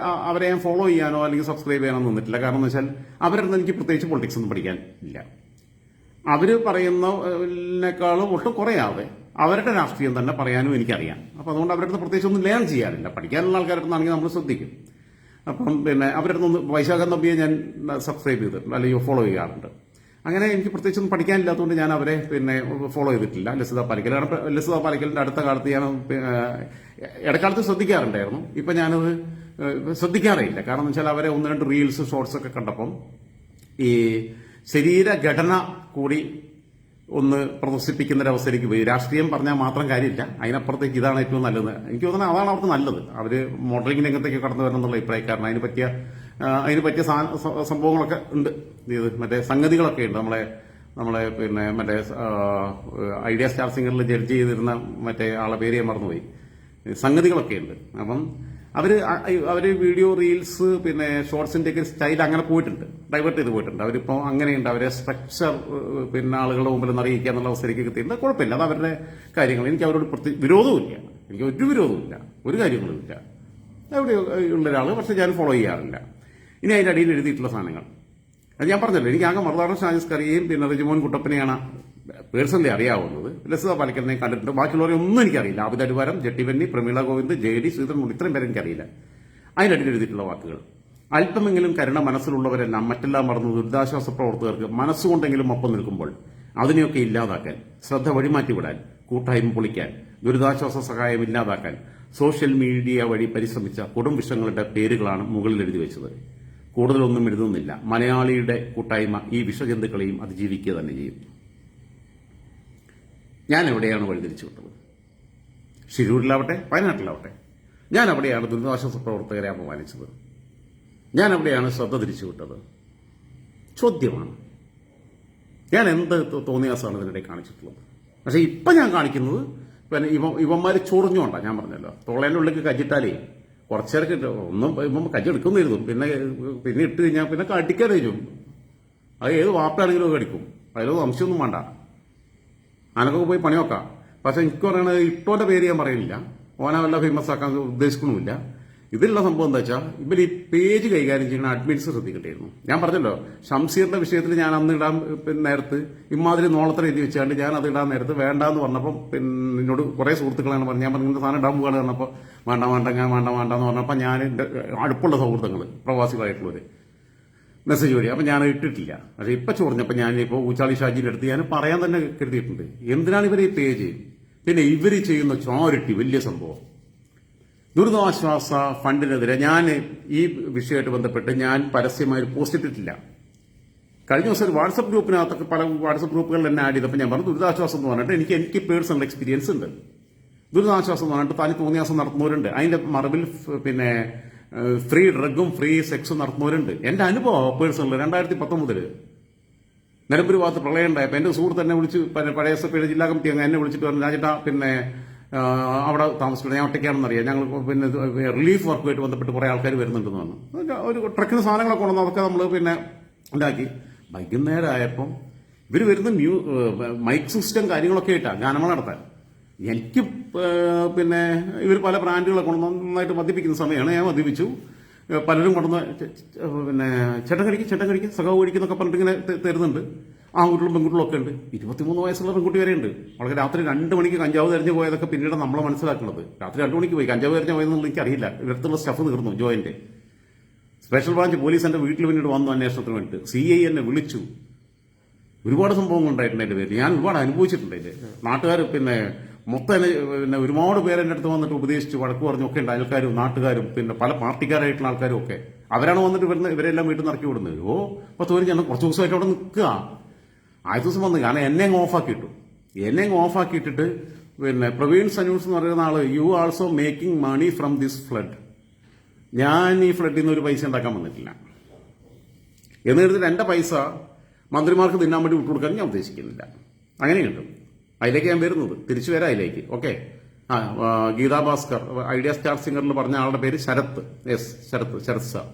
അവരെ ഞാൻ ഫോളോ ചെയ്യാനോ അല്ലെങ്കിൽ സബ്സ്ക്രൈബ് ചെയ്യാനോ നിന്നിട്ടില്ല. കാരണം എന്ന് വെച്ചാൽ അവരുടെ എനിക്ക് പ്രത്യേകിച്ച് പൊളിറ്റിക്സ് ഒന്നും പഠിക്കാൻ ഇല്ല. അവർ പറയുന്നതിനേക്കാളും ഒട്ടും കുറയാതെ അവരുടെ രാഷ്ട്രീയം തന്നെ പറയാനും എനിക്കറിയാം. അപ്പോൾ അതുകൊണ്ട് അവരുടെ അടുത്ത് പ്രത്യേകിച്ച് ഒന്നും ലേൺ ചെയ്യാറില്ല. പഠിക്കാനുള്ള ആൾക്കാരുടെ അടുത്താണെങ്കിൽ നമ്മൾ ശ്രദ്ധിക്കും. അപ്പം പിന്നെ അവരുടെ അടുത്ത് വൈശാഖൻ നമ്പിയെ ഞാൻ സബ്സ്ക്രൈബ് ചെയ്തിട്ടുണ്ട് അല്ലെങ്കിൽ ഫോളോ ചെയ്യാറുണ്ട്. അങ്ങനെ എനിക്ക് പ്രത്യേകിച്ചൊന്നും പഠിക്കാനില്ലാത്തതുകൊണ്ട് ഞാൻ അവരെ പിന്നെ ഫോളോ ചെയ്തിട്ടില്ല. ലസിത പാലക്കലിന്റെ അടുത്ത കാലത്ത് ഞാൻ ഇടക്കാലത്ത് ശ്രദ്ധിക്കാറുണ്ടായിരുന്നു. ഇപ്പം ഞാനത് ശ്രദ്ധിക്കാറേയില്ല. കാരണം എന്ന് വെച്ചാൽ അവരെ 1-2 റീൽസ് ഷോർട്സ് ഒക്കെ കണ്ടപ്പം ഈ ശരീരഘടന കൂടി ഒന്ന് പ്രദർശിപ്പിക്കുന്ന ഒരു അവസ്ഥയിലേക്ക് പോയി. രാഷ്ട്രീയം പറഞ്ഞാൽ മാത്രം കാര്യമില്ല, അതിനപ്പുറത്തേക്ക് ഇതാണ് ഏറ്റവും നല്ലത്. എനിക്ക് തോന്നുന്നത് അതാണ് അവർക്ക് നല്ലത്. അവർ മോഡലിംഗ് രംഗത്തേക്ക് കടന്നു വരണം എന്നുള്ള അഭിപ്രായക്കാരൻ. അതിന് പറ്റിയ സംഭവങ്ങളൊക്കെ ഉണ്ട്. ഇത് മറ്റേ സംഗതികളൊക്കെ ഉണ്ട്. നമ്മളെ പിന്നെ മറ്റേ ഐഡിയ സ്റ്റാർ സിംഗറിൽ ജഡ്ജ് ചെയ്തിരുന്ന മറ്റേ ആളെ പേര് ഞാൻ മറന്നുപോയി. സംഗതികളൊക്കെ ഉണ്ട്. അപ്പം അവര് വീഡിയോ റീൽസ് പിന്നെ ഷോർട്സിന്റെ ഒക്കെ സ്റ്റൈൽ അങ്ങനെ പോയിട്ടുണ്ട്, ഡൈവേർട്ട് ചെയ്ത് പോയിട്ടുണ്ട്. അവരിപ്പോൾ അങ്ങനെയുണ്ട്. അവരെ സ്ട്രക്ചർ പിന്നെ ആളുകളുടെ മുമ്പിൽ നിന്ന് അറിയിക്കുക എന്നുള്ള അവസ്ഥയിലേക്ക് എത്തിയിട്ടുണ്ട്. കുഴപ്പമില്ല, അത് അവരുടെ കാര്യങ്ങൾ. എനിക്ക് അവരോട് വിരോധവുമില്ല, എനിക്ക് ഒരു വിരോധവുമില്ല, ഒരു കാര്യങ്ങളുമില്ല. എവിടെ ഉള്ള ഒരാൾ, പക്ഷെ ഞാൻ ഫോളോ ചെയ്യാറില്ല. ഇനി അതിന്റെ അടിയിൽ എഴുതിയിട്ടുള്ള സാധനങ്ങൾ അത് ഞാൻ പറഞ്ഞല്ലോ. എനിക്ക് ആകെ മറുനാടൻ ഷാജിസ് കറിയെയും പിന്നെ റിജിമോൻ കുട്ടപ്പനെയാണ് പേഴ്സണലി അറിയാവുന്നത്. ലസിത പാലക്കലിനെ കണ്ടിട്ടുണ്ട്. ബാക്കിയുള്ളവരെ ഒന്നും എനിക്കറിയില്ല. ആബിദ് അടിവാരം, ജെട്ടിവന്നി, പ്രമീള ഗോവിന്ദ്, JD, ശ്രീധരൻ, ഇത്രയും പേരെ എനിക്കറിയില്ല. അതിനടിയിൽ എഴുതിയിട്ടുള്ള വാക്കുകൾ: അല്പമെങ്കിലും കരുണ മനസ്സിലുള്ളവരെല്ലാം മറ്റെല്ലാം മറന്നു ദുരിതാശ്വാസ പ്രവർത്തകർക്ക് മനസ്സുകൊണ്ടെങ്കിലും ഒപ്പം നിൽക്കുമ്പോൾ അതിനെയൊക്കെ ഇല്ലാതാക്കാൻ, ശ്രദ്ധ വഴിമാറ്റിവിടാൻ, കൂട്ടായ്മ പൊളിക്കാൻ, ദുരിതാശ്വാസ സഹായം ഇല്ലാതാക്കാൻ സോഷ്യൽ മീഡിയ വഴി പരിശ്രമിച്ച കൊടും വിഷങ്ങളുടെ പേരുകളാണ് മുകളിൽ എഴുതി വെച്ചത്. കൂടുതലൊന്നും എഴുതുന്നില്ല. മലയാളിയുടെ കൂട്ടായ്മ ഈ വിഷജന്തുക്കളെയും അതിജീവിക്കുക തന്നെ ചെയ്യും. ഞാൻ എവിടെയാണ് വഴിതിരിച്ചു വിട്ടത്? ശിരൂരിലാവട്ടെ, വയനാട്ടിലാവട്ടെ, ഞാൻ അവിടെയാണ് ദുരിതാശ്വാസ പ്രവർത്തകരെ അപമാനിച്ചത്. ഞാൻ എവിടെയാണ് ശ്രദ്ധ തിരിച്ചുവിട്ടത്? ചോദ്യമാണ്. ഞാൻ എന്ത് തോന്നിയാസാണ് ഇതിനിടെ കാണിച്ചിട്ടുള്ളത്? പക്ഷെ ഇപ്പം ഞാൻ കാണിക്കുന്നത് പിന്നെ ഇവന്മാർ ചൊറിഞ്ഞോണ്ടാണ്. ഞാൻ പറഞ്ഞല്ലോ, തൊള്ളേൻ്റെ ഉള്ളിലേക്ക് കജിട്ടാലേ കുറച്ചേരൊക്കെ ഒന്നും ഇപ്പം കജ്ജി എടുക്കുന്നിരുന്നു. പിന്നെ ഇട്ട് കഴിഞ്ഞാൽ പിന്നെ കടിക്കാൻ കഴിയും. അത് ഏത് വാപ്പാണെങ്കിലും കടിക്കും. അതിലൊന്നും സംശയമൊന്നും വേണ്ട. അനക്കൊക്കെ പോയി പണി നോക്കാം. പക്ഷെ എനിക്ക് പറയണത് ഇട്ടോന്റെ പേര് ഞാൻ പറയുന്നില്ല, ഓനെ വല്ല ഫേമസ് ആക്കാൻ ഉദ്ദേശിക്കണമില്ല. ഇതിലുള്ള സംഭവം എന്താ വെച്ചാൽ ഇവർ ഈ പേജ് കൈകാര്യം ചെയ്യുന്ന അഡ്മിൻസ് ശ്രദ്ധിക്കട്ടായിരുന്നു. ഞാൻ പറഞ്ഞല്ലോ, ഷംസീറിന്റെ വിഷയത്തിൽ ഞാൻ അന്ന് ഇടാൻ നേരത്ത് ഇമാതിരി നോളത്ര എഴുതി വെച്ചാണ്ട് ഞാൻ അത് ഇടാൻ നേരത്ത് വേണ്ടാന്ന് പറഞ്ഞപ്പം പിന്നെ എന്നോട് കുറെ സുഹൃത്തുക്കളാണ് പറഞ്ഞു. ഞാൻ പറഞ്ഞ സാധനം ഇടാൻ പോവുകയാണ് പറഞ്ഞപ്പോൾ വേണ്ടെന്ന് പറഞ്ഞപ്പോൾ ഞാൻ എൻ്റെ അടുപ്പുള്ള സൗഹൃദങ്ങൾ പ്രവാസികളായിട്ടുള്ളവർ മെസ്സേജ് വഴി അപ്പം ഞാൻ ഇട്ടിട്ടില്ല. പക്ഷെ ഇപ്പം ചൊറിഞ്ഞപ്പോൾ ഞാനിപ്പോൾ ഊച്ചാളി ഷാജിന്റെ അടുത്ത് ഞാൻ പറയാൻ തന്നെ കരുതിയിട്ടുണ്ട്. എന്തിനാണ് ഇവർ ഈ പേജ്? പിന്നെ ഇവർ ചെയ്യുന്ന ചാരിറ്റി വലിയ സംഭവം. ദുരിതാശ്വാസ ഫണ്ടിനെതിരെ ഞാൻ ഈ വിഷയമായിട്ട് ബന്ധപ്പെട്ട് ഞാൻ പരസ്യമായി പോസ്റ്റ് ഇട്ടിട്ടില്ല. കഴിഞ്ഞ ദിവസം ഒരു വാട്സപ്പ് ഗ്രൂപ്പിനകത്തൊക്കെ പല വാട്സപ്പ് ഗ്രൂപ്പുകളിൽ എന്നെ ആഡ് ചെയ്തപ്പോൾ ഞാൻ പറഞ്ഞു ദുരിതാശ്വാസം എന്ന് പറഞ്ഞിട്ട് എനിക്ക് പേഴ്സണൽ എക്സ്പീരിയൻസ് ഉണ്ട്. ദുരിതാശ്വാസം എന്ന് പറഞ്ഞിട്ട് താൻ തോന്നിയാസം നടത്തുന്നവരുണ്ട്. അതിന്റെ മറവിൽ പിന്നെ ഫ്രീ ഡ്രഗും ഫ്രീ സെക്സും നടത്തുന്നവരുണ്ട്. എന്റെ അനുഭവം പേഴ്സണൽ 2019 നിലമ്പൂർ ഭാഗത്ത് പ്രളയം ഉണ്ടായപ്പോൾ എന്റെ സുഹൃത്ത് എന്നെ വിളിച്ച് പഴയ SFP ജില്ലാ കമ്മിറ്റി എന്നെ വിളിച്ചിട്ട് പറഞ്ഞു, രാജേട്ടാ പിന്നെ അവിടെ താമസിക്കുന്നത് ഞാൻ ഒറ്റയ്ക്കാണെന്നറിയാം, ഞങ്ങൾ പിന്നെ റിലീഫ് വർക്കുമായിട്ട് ബന്ധപ്പെട്ട് കുറെ ആൾക്കാർ വരുന്നുണ്ടെന്ന് പറഞ്ഞു. ഒരു ട്രക്കിന് സാധനങ്ങളൊക്കെ കൊണ്ടുവന്ന് അതൊക്കെ നമ്മൾ പിന്നെ ഉണ്ടാക്കി. വൈകുന്നേരം ആയപ്പം ഇവർ വരുന്ന മൈക്ക് സിസ്റ്റം കാര്യങ്ങളൊക്കെ ആയിട്ടാണ് ഗാനമേള നടത്താൻ. എനിക്ക് പിന്നെ ഇവർ പല ബ്രാൻഡുകളെ കൊണ്ട് നന്നായിട്ട് മദ്യപിക്കുന്ന സമയമാണ്. ഞാൻ മദ്യപിച്ചു. പലരും കൊണ്ടുവന്ന് പിന്നെ ചേട്ടൻ കഴിക്കും സഖാവ് കഴിക്കുന്നൊക്കെ പറഞ്ഞിട്ട് ഇങ്ങനെ തരുന്നുണ്ട്. ആൺകുട്ടികളും പെൺകുട്ടികളും ഒക്കെ ഉണ്ട്. 23 വയസ്സുള്ള പെൺകുട്ടി വരെ ഉണ്ട്. അവൾക്ക് രാത്രി 2 മണിക്ക് കഞ്ചാവ് തെരഞ്ഞു പോയതൊക്കെ പിന്നീട് നമ്മളെ മനസ്സിലാക്കുന്നത്. രാത്രി 2 മണിക്ക് പോയി കഞ്ചാവ് തെരഞ്ഞു പോയതെന്നുള്ള എനിക്കറിയില്ല. ഇവിടുത്തെ സ്റ്റഫ് തീർന്നു. ജോയിന്റ് സ്പെഷ്യൽ ബ്രാഞ്ച് പോലീസ് എന്റെ വീട്ടിൽ പിന്നീട് വന്നു അന്വേഷണത്തിന് വേണ്ടിയിട്ട്. CI എന്നെ വിളിച്ചു. ഒരുപാട് സംഭവങ്ങൾ ഉണ്ടായിട്ടുണ്ട് അതിന്റെ പേര്. ഞാൻ ഒരുപാട് അനുഭവിച്ചിട്ടുണ്ട്. അതിന്റെ നാട്ടുകാർ പിന്നെ മൊത്തം പിന്നെ ഒരുപാട് പേര് എൻ്റെ അടുത്ത് വന്നിട്ട് ഉപദേശിച്ച് വഴക്ക് പറഞ്ഞൊക്കെ ഉണ്ട്. അയൽക്കാരും നാട്ടുകാരും പിന്നെ പല പാർട്ടിക്കാരായിട്ടുള്ള ആൾക്കാരും ഒക്കെ. അവരാണ് വന്നിട്ട് ഇവരെല്ലാം വീട്ടിൽ നിന്ന് ഇറക്കി വിടുന്നത്. 10 പേര് ഞാൻ കുറച്ച് ദിവസമായിട്ട് അവിടെ നിൽക്കുക. ആദ്യ ദിവസം വന്ന് കാരണം എന്നെ ഓഫാക്കിയിട്ടിട്ട് പിന്നെ പ്രവീൺ സനൂസ് എന്ന് പറയുന്ന ആള് you also making money from this flood. ഞാൻ ഈ ഫ്ലഡിൽ നിന്ന് ഒരു പൈസ ഉണ്ടാക്കാൻ വന്നിട്ടില്ല എന്ന് കരുതിട്ട് എന്റെ പൈസ മന്ത്രിമാർക്ക് തിന്നാൻ വേണ്ടി വിട്ടുകൊടുക്കാൻ ഞാൻ ഉദ്ദേശിക്കുന്നില്ല. അങ്ങനെയുണ്ട്. അതിലേക്ക് ഞാൻ വരുന്നത്. തിരിച്ചു വരാം അതിലേക്ക്. Okay. Geetha Bhaskar Idea star സിംഗറിൽ പറഞ്ഞ ആളുടെ പേര് ശരത്. ശരത് സാർ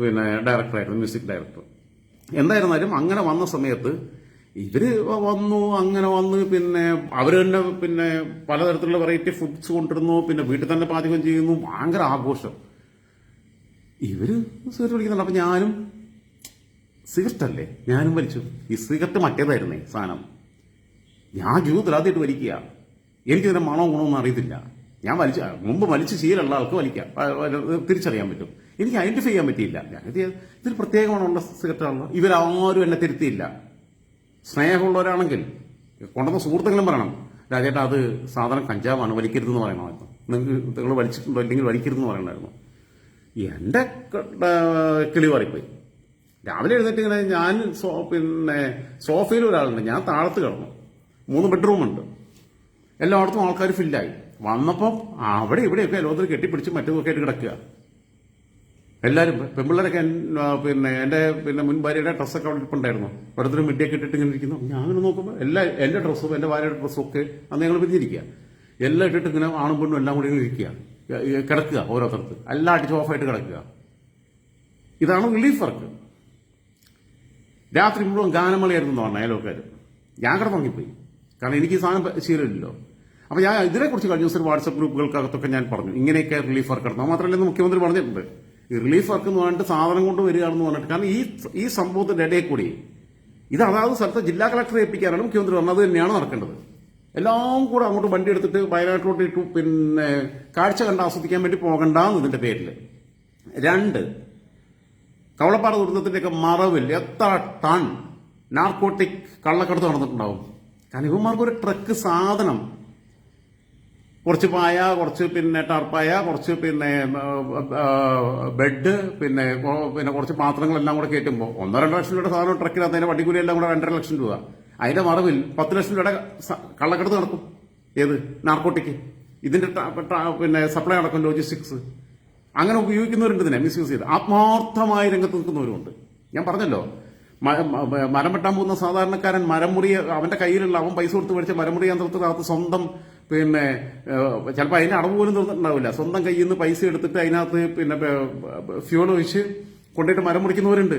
പിന്നെ ഡയറക്ടറായിരുന്നു, മ്യൂസിക് ഡയറക്ടർ. എന്തായിരുന്നാലും അങ്ങനെ വന്ന സമയത്ത് ഇവര് വന്നു, അങ്ങനെ വന്ന് പിന്നെ അവര് തന്നെ പിന്നെ പലതരത്തിലുള്ള വെറൈറ്റി ഫുഡ്സ് കൊണ്ടിരുന്നു, പിന്നെ വീട്ടിൽ തന്നെ പാചകം ചെയ്യുന്നു, ഭയങ്കര ആഘോഷം. ഇവര് സിഗരറ്റ് വലിക്കുന്നുണ്ട്. അപ്പൊ ഞാനും സിഗരറ്റ് അല്ലേ, ഞാനും വലിച്ചു. ഈ സിഗരറ്റ് മറ്റേതായിരുന്നേ സാധനം. ഞാൻ ജീവിതത്തിൽ ആദ്യമായിട്ട് വലിക്കുക. എനിക്കിതിന്റെ മണോ ഗുണമൊന്നും അറിയത്തില്ല. ഞാൻ മുമ്പ് വലിച്ച് ശീലമുള്ള ആൾക്ക് വലിക്കാം, തിരിച്ചറിയാൻ പറ്റും. എനിക്ക് ഐഡന്റിഫൈ ചെയ്യാൻ പറ്റിയില്ല. ഇതിൽ പ്രത്യേക മണമുള്ള സിഗരറ്റാണല്ലോ. ഇവരാരും എന്നെ തിരുത്തിയില്ല. സ്നേഹമുള്ളവരാണെങ്കിൽ കൊണ്ടുവന്ന സുഹൃത്തുക്കളും പറയണം, രാജേട്ടാ അത് സാധനം കഞ്ചാവാണ്, വലിക്കരുതെന്ന് പറയണമായിരുന്നു. നിങ്ങൾ വലിച്ചിട്ടുണ്ടോ, ഇല്ലെങ്കിൽ വലിക്കരുതെന്ന് പറയണമായിരുന്നു. എന്റെ കിളി മാറിപ്പോയി. രാവിലെ എഴുന്നേറ്റ് ഇങ്ങനെ ഞാൻ പിന്നെ സോഫയിൽ ഒരാളുണ്ട്, ഞാൻ താഴത്ത് കിടന്നു. 3 ബെഡ്റൂമുണ്ട്. എല്ലായിടത്തും ആൾക്കാർ ഫില്ലായി. വന്നപ്പോൾ അവിടെ ഇവിടെയൊക്കെ എല്ലാത്തിനും കെട്ടിപ്പിടിച്ച് മറ്റൊക്കെ ആയിട്ട് കിടക്കുക എല്ലാവരും. പെൺപിള്ളേരൊക്കെ പിന്നെ എന്റെ പിന്നെ മുൻ ഭാര്യയുടെ ഡ്രസ്സൊക്കെ അവിടെ ഇരിപ്പുണ്ടായിരുന്നു. ഓരോരുത്തരും മിഡിയൊക്കെ ഇട്ടിട്ട് ഇങ്ങനെ ഇരിക്കുന്നു. ഞാൻ അങ്ങനെ നോക്കുമ്പോൾ എന്റെ ഡ്രസ്സും എന്റെ ഭാര്യയുടെ ഡ്രസ്സും ഒക്കെ അന്ന് ഞങ്ങൾ പിരിഞ്ഞിരിക്കുക. എല്ലാം ഇട്ടിട്ട് ഇങ്ങനെ ആണും പെണ്ണും എല്ലാം കൂടി ഇരിക്കുക, കിടക്കുക, ഓരോരുത്തർക്ക് എല്ലാം അടിച്ച് ഓഫായിട്ട് കിടക്കുക. ഇതാണ് റിലീഫ് വർക്ക്. രാത്രി മുഴുവൻ ഗാനമേളയായിരുന്നു എന്ന് പറഞ്ഞ അയൽവക്കാർ. ഞാൻ കിടന്നുറങ്ങിപ്പോയി, കാരണം എനിക്ക് ഈ സാധനം ശീലമില്ലല്ലോ. അപ്പൊ ഞാൻ ഇതിനെക്കുറിച്ച് കഴിഞ്ഞ ദിവസം വാട്സ്ആപ്പ് ഗ്രൂപ്പുകൾക്കകത്തൊക്കെ ഞാൻ പറഞ്ഞു, ഇങ്ങനെയൊക്കെ റിലീഫ് വർക്ക് നടന്നു. മാത്രമല്ല മുഖ്യമന്ത്രി പറഞ്ഞിട്ടുണ്ട്, ഈ റിലീഫ് വർക്ക് എന്ന് പറഞ്ഞിട്ട് സാധനം കൊണ്ട് വരികയാണെന്ന് പറഞ്ഞിട്ട്. കാരണം ഈ സംഭവത്തിന്റെ ഇടയിൽ കൂടി ഇത് അതാത് സ്ഥലത്ത് ജില്ലാ കളക്ടറെ ഏൽപ്പിക്കാനാണ് മുഖ്യമന്ത്രി പറഞ്ഞത്. അത് തന്നെയാണ് നടക്കേണ്ടത്. എല്ലാം കൂടെ അങ്ങോട്ട് വണ്ടി എടുത്തിട്ട് വയനാട്ടിലോട്ട് ഇട്ടു പിന്നെ കാഴ്ച കണ്ട് ആസ്വദിക്കാൻ വേണ്ടി പോകണ്ടെന്ന് ഇതിന്റെ പേരിൽ. 2, കവളപ്പാറ ദുരന്തത്തിന്റെയൊക്കെ മറവിൽ എത്ര ടൺ നാർക്കോട്ടിക് കള്ളക്കടത്ത് നടന്നിട്ടുണ്ടാവും. കാരണം ഇവന്മാർക്ക് ഒരു ട്രക്ക് സാധനം, കുറച്ച് പായ, കുറച്ച് പിന്നെ ടർപ്പായ, കുറച്ച് പിന്നെ ബെഡ്, പിന്നെ കുറച്ച് പാത്രങ്ങളെല്ലാം കൂടെ കയറ്റുമ്പോൾ 1-2 ലക്ഷം രൂപയുടെ സാധനം ട്രക്കിനകത്ത് അതിന്റെ വണ്ടിക്കൂലി എല്ലാം കൂടെ 2.5 ലക്ഷം രൂപ. അതിന്റെ മറവിൽ 10 ലക്ഷം രൂപയുടെ കള്ളക്കടത്ത് നടക്കും. ഏത് നാർക്കോട്ടിക്, ഇതിന്റെ പിന്നെ സപ്ലൈ നടക്കും, ലോജിസ്റ്റിക്സ്. അങ്ങനെ ഉപയോഗിക്കുന്നവരുണ്ട്, ഇതിനെ മിസ്യൂസ് ചെയ്ത് ആത്മാർത്ഥമായി രംഗത്ത് നിൽക്കുന്നവരുമുണ്ട്. ഞാൻ പറഞ്ഞല്ലോ, മരം വെട്ടാൻ പോകുന്ന സാധാരണക്കാരൻ മരം മുറി അവന്റെ കയ്യിലുള്ള അവൻ പൈസ കൊടുത്ത് മേടിച്ച മരം മുറി യന്ത്രത്തിനകത്ത് സ്വന്തം പിന്നെ ചിലപ്പോൾ അതിന് അടവ് പോലും തീർന്നിട്ടുണ്ടാവില്ല, സ്വന്തം കയ്യിൽ നിന്ന് പൈസ എടുത്തിട്ട് അതിനകത്ത് പിന്നെ ഫ്യൂൾ ഒഴിച്ച് കൊണ്ടുപോയിട്ട് മരം മുറിക്കുന്നവരുണ്ട്.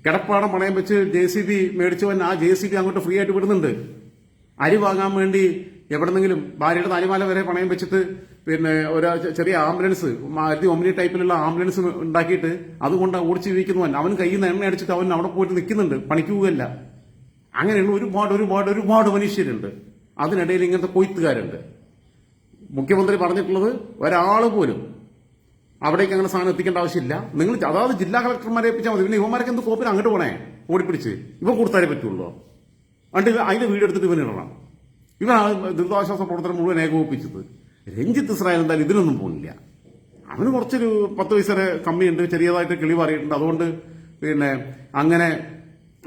കിടപ്പാടം പണയം വെച്ച് JCB മേടിച്ചവൻ ആ JCB അങ്ങോട്ട് ഫ്രീ ആയിട്ട് വിടുന്നുണ്ട്. അരി വാങ്ങാൻ വേണ്ടി എവിടെന്നെങ്കിലും ഭാര്യയുടെ താലിമാല വരെ പണയം വെച്ചിട്ട് പിന്നെ ഒരു ചെറിയ ആംബുലൻസ്, ഒമിനി ടൈപ്പിലുള്ള ആംബുലൻസ് ഉണ്ടാക്കിയിട്ട് അതുകൊണ്ട് ഓടിച്ച് ജീവിക്കുന്നവൻ അവൻ കയ്യിൽ നിന്ന് എണ്ണ അടിച്ചിട്ട് അവൻ അവിടെ പോയിട്ട് നിൽക്കുന്നുണ്ട്, പണിക്ക് പോവുകയല്ല. അങ്ങനെയുള്ള ഒരുപാട് മനുഷ്യരുണ്ട്. അതിനിടയിൽ ഇങ്ങനത്തെ കൊയ്ത്തുകാരുണ്ട്. മുഖ്യമന്ത്രി പറഞ്ഞിട്ടുള്ളത് ഒരാൾ പോലും അവിടേക്ക് അങ്ങനെ സാധനം എത്തിക്കേണ്ട ആവശ്യമില്ല. നിങ്ങൾ അതായത് ജില്ലാ കളക്ടർമാരെ ഏൽപ്പിച്ചാൽ മതി. പിന്നെ ഇവന്മാരൊക്കെ എന്ത് കോപ്പിന് അങ്ങോട്ട് പോണേ, ഓടിപ്പിടിച്ച് ഇവ കൊടുത്താലേ പറ്റുള്ളൂ. എന്നിട്ട് അതിന്റെ വീഡിയോ എടുത്തിട്ട് ഇവനിടണം. ഇവനാണ് ദുരിതാശ്വാസ പ്രവർത്തനം മുഴുവൻ ഏകോപിപ്പിച്ചത്. രഞ്ജിത്ത് ഇസ്രായേൽ എന്തായാലും ഇതിനൊന്നും പോകുന്നില്ല. അവന് കുറച്ചൊരു 10 പൈസയുടെ കമ്മിയുണ്ട്, ചെറിയതായിട്ട് കിളി പറയിട്ടുണ്ട്. അതുകൊണ്ട് പിന്നെ അങ്ങനെ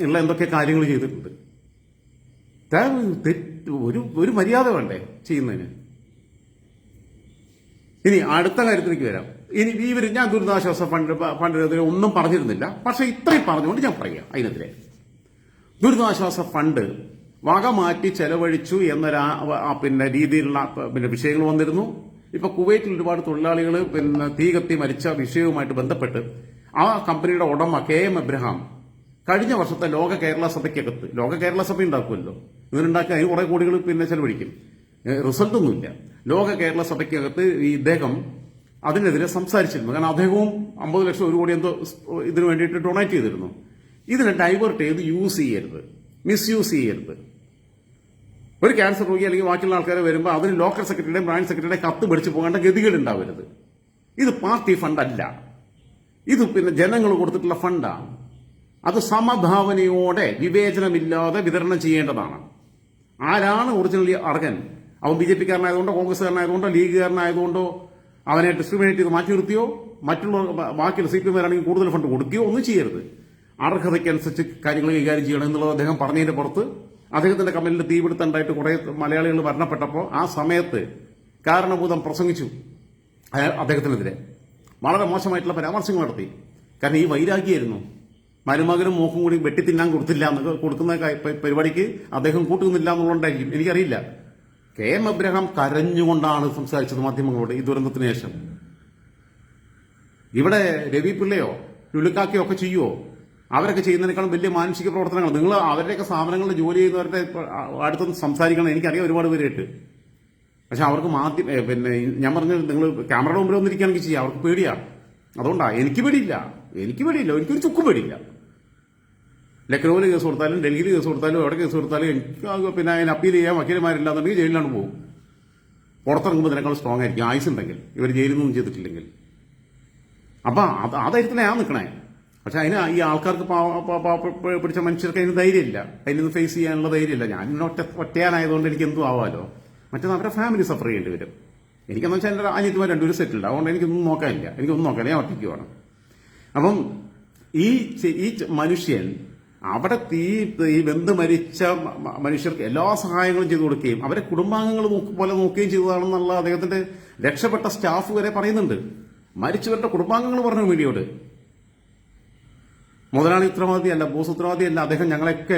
ഉള്ള എന്തൊക്കെ കാര്യങ്ങൾ ചെയ്തിട്ടുണ്ട്. ഒരു മര്യാദ വേണ്ടേ ചെയ്യുന്നതിന്. ഇനി അടുത്ത കാര്യത്തിലേക്ക് വരാം. ഇനി ഞാൻ ദുരിതാശ്വാസ ഫണ്ടിനെതിരെ ഒന്നും പറഞ്ഞിരുന്നില്ല, പക്ഷെ ഇത്രയും പറഞ്ഞുകൊണ്ട് ഞാൻ പറയാം. അതിനെതിരെ ദുരിതാശ്വാസ ഫണ്ട് വക മാറ്റി ചെലവഴിച്ചു എന്നൊരു പിന്നെ രീതിയിലുള്ള പിന്നെ വിഷയങ്ങൾ വന്നിരുന്നു. ഇപ്പൊ കുവൈറ്റിൽ ഒരുപാട് തൊഴിലാളികൾ പിന്നെ തീ കത്തി മരിച്ച വിഷയവുമായിട്ട് ബന്ധപ്പെട്ട് ആ കമ്പനിയുടെ ഉടമ KM എബ്രഹാം കഴിഞ്ഞ വർഷത്തെ ലോക കേരള സഭയ്ക്കകത്ത്, ലോക കേരള സഭ ഉണ്ടാക്കുമല്ലോ, ഇവരുണ്ടാക്കി അതിന് കുറെ കോടികൾ പിന്നെ ചെലവഴിക്കും, റിസൾട്ടൊന്നുമില്ല. ലോക കേരള സഭയ്ക്കകത്ത് ഇദ്ദേഹം അതിനെതിരെ സംസാരിച്ചിരുന്നു. കാരണം അദ്ദേഹവും 50 ലക്ഷം 1 കോടി എന്തോ ഇതിനു വേണ്ടിയിട്ട് ഡൊണേറ്റ് ചെയ്തിരുന്നു. ഇതിനെ ഡൈവേർട്ട് ചെയ്ത് യൂസ് ചെയ്യരുത്, മിസ്യൂസ് ചെയ്യരുത്. ഒരു ക്യാൻസർ രോഗി അല്ലെങ്കിൽ ബാക്കിയുള്ള ആൾക്കാരെ വരുമ്പോൾ അതിന് ലോക്കൽ സെക്രട്ടറിയുടെയും ബ്രാഞ്ച് സെക്രട്ടറിയുടെ കത്ത് പിടിച്ചു പോകേണ്ട ഗതികേട് ഉണ്ടാവരുത്. ഇത് പാർട്ടി ഫണ്ടല്ല, ഇത് പിന്നെ ജനങ്ങൾ കൊടുത്തിട്ടുള്ള ഫണ്ടാണ്. അത് സമഭാവനയോടെ വിവേചനമില്ലാതെ വിതരണം ചെയ്യേണ്ടതാണ്. ആരാണ് ഒറിജിനലി അർഹൻ? അവൻ BJP-കാരനായതുകൊണ്ടോ കോൺഗ്രസ്സുകാരനായതുകൊണ്ടോ ലീഗുകാരനായതുകൊണ്ടോ അവനെ ഡിസ്ക്രിമിനേറ്റ് ചെയ്ത് മാറ്റി നിർത്തിയോ മറ്റുള്ള ബാക്കിയുള്ള CPM-കാരാണെങ്കിൽ കൂടുതൽ ഫണ്ട് കൊടുക്കുകയോ ഒന്നും ചെയ്യരുത്. അർഹതയ്ക്കനുസരിച്ച് കാര്യങ്ങൾ കൈകാര്യം ചെയ്യണം എന്നുള്ളത് അദ്ദേഹം പറഞ്ഞതിന്റെ പുറത്ത് അദ്ദേഹത്തിന്റെ കമ്പനിയിൽ തീപിടുത്തുണ്ടായിട്ട് കുറെ മലയാളികൾ മരണപ്പെട്ടപ്പോൾ ആ സമയത്ത് കാരണഭൂതം പ്രസംഗിച്ചു അദ്ദേഹത്തിനെതിരെ. വളരെ മോശമായിട്ടുള്ള പരാമർശങ്ങൾ നടത്തി. കാരണം ഈ വൈരാഗ്യമായിരുന്നു. മരുമകനും മോക്കും കൂടി വെട്ടിത്തിന്നാൻ കൊടുത്തില്ല എന്ന് കൊടുക്കുന്ന പരിപാടിക്ക് അദ്ദേഹം കൂട്ടുന്നില്ല എന്നുള്ളതായിരിക്കും, എനിക്കറിയില്ല. KM എബ്രഹാം കരഞ്ഞുകൊണ്ടാണ് സംസാരിച്ചത് മാധ്യമങ്ങളോട് ഈ ദുരന്തത്തിന് ശേഷം. ഇവിടെ രവി പിള്ളയോ ലുലുക്കാക്കയൊക്കെ ചെയ്യുമോ? അവരൊക്കെ ചെയ്യുന്നതിനേക്കാളും വലിയ മാനുഷിക പ്രവർത്തനങ്ങൾ. നിങ്ങൾ അവരുടെയൊക്കെ സ്ഥാപനങ്ങളിൽ ജോലി ചെയ്യുന്നവരുടെ അടുത്തൊന്ന് സംസാരിക്കണം. എനിക്കറിയാം ഒരുപാട് പേരായിട്ട്. പക്ഷെ അവർക്ക് പിന്നെ ഞാൻ പറഞ്ഞു, നിങ്ങൾ ക്യാമറയുടെ മുമ്പിൽ വന്നിരിക്കുകയാണെങ്കിൽ ചെയ്യാം. അവർക്ക് പേടിയാണ്. അതുകൊണ്ടാണ്. എനിക്ക് പേടിയില്ല. എനിക്കൊരു ചുക്കും പേടിയില്ല. ലക്നൌവിൽ കേസ് കൊടുത്താലും ഡൽഹിയിൽ കേസ് കൊടുത്താലും എവിടെ കേസ് കൊടുത്താലും എനിക്ക് പിന്നെ അതിന് അപ്പീൽ ചെയ്യാൻ വക്കീലന്മാരില്ലാന്നുണ്ടെങ്കിൽ ജയിലിലാണ് പോകും. പുറത്തിറങ്ങുമ്പോൾ ഇതിനേക്കാൾ സ്ട്രോങ് ആയിരിക്കും ആയുസ് ഉണ്ടെങ്കിൽ, ഇവർ ജയിലിൽ നിന്നും ചെയ്തിട്ടില്ലെങ്കിൽ. അപ്പം അതായിരിക്കും ഞാൻ നിൽക്കണേ. പക്ഷെ അതിന് ഈ ആൾക്കാർക്ക് പിടിച്ച മനുഷ്യർക്ക് അതിന് ധൈര്യമില്ല. അതിനൊന്ന് ഫേസ് ചെയ്യാനുള്ള ധൈര്യമില്ല. ഞാൻ ഒറ്റയാനായതുകൊണ്ട് എനിക്ക് എന്തും ആവാമല്ലോ. മറ്റേത് അവരുടെ ഫാമിലി സഫർ ചെയ്യേണ്ടി വരും. എനിക്കെന്ന് വെച്ചാൽ എൻ്റെ അനിയത്തിമാർ രണ്ടുപേരും സെറ്റിൽഡ്. അതുകൊണ്ട് എനിക്കൊന്നും നോക്കാനില്ല. ഞാൻ ഒറ്റയ്ക്ക് വേണം. അപ്പം ഈ മനുഷ്യൻ അവിടെ ഈ വെന്ത് മരിച്ച മനുഷ്യർക്ക് എല്ലാ സഹായങ്ങളും ചെയ്തു കൊടുക്കുകയും അവരെ കുടുംബാംഗങ്ങൾ പോലെ നോക്കുകയും ചെയ്തതാണെന്നുള്ള അദ്ദേഹത്തിന്റെ രക്ഷപ്പെട്ട സ്റ്റാഫ് വരെ പറയുന്നുണ്ട്. മരിച്ചവരുടെ കുടുംബാംഗങ്ങൾ പറഞ്ഞു മീഡിയയോട്. മുതലാളി ഉത്തരവാദിയല്ല, ബോസ് ഉത്തരവാദിയല്ല, അദ്ദേഹം ഞങ്ങളൊക്കെ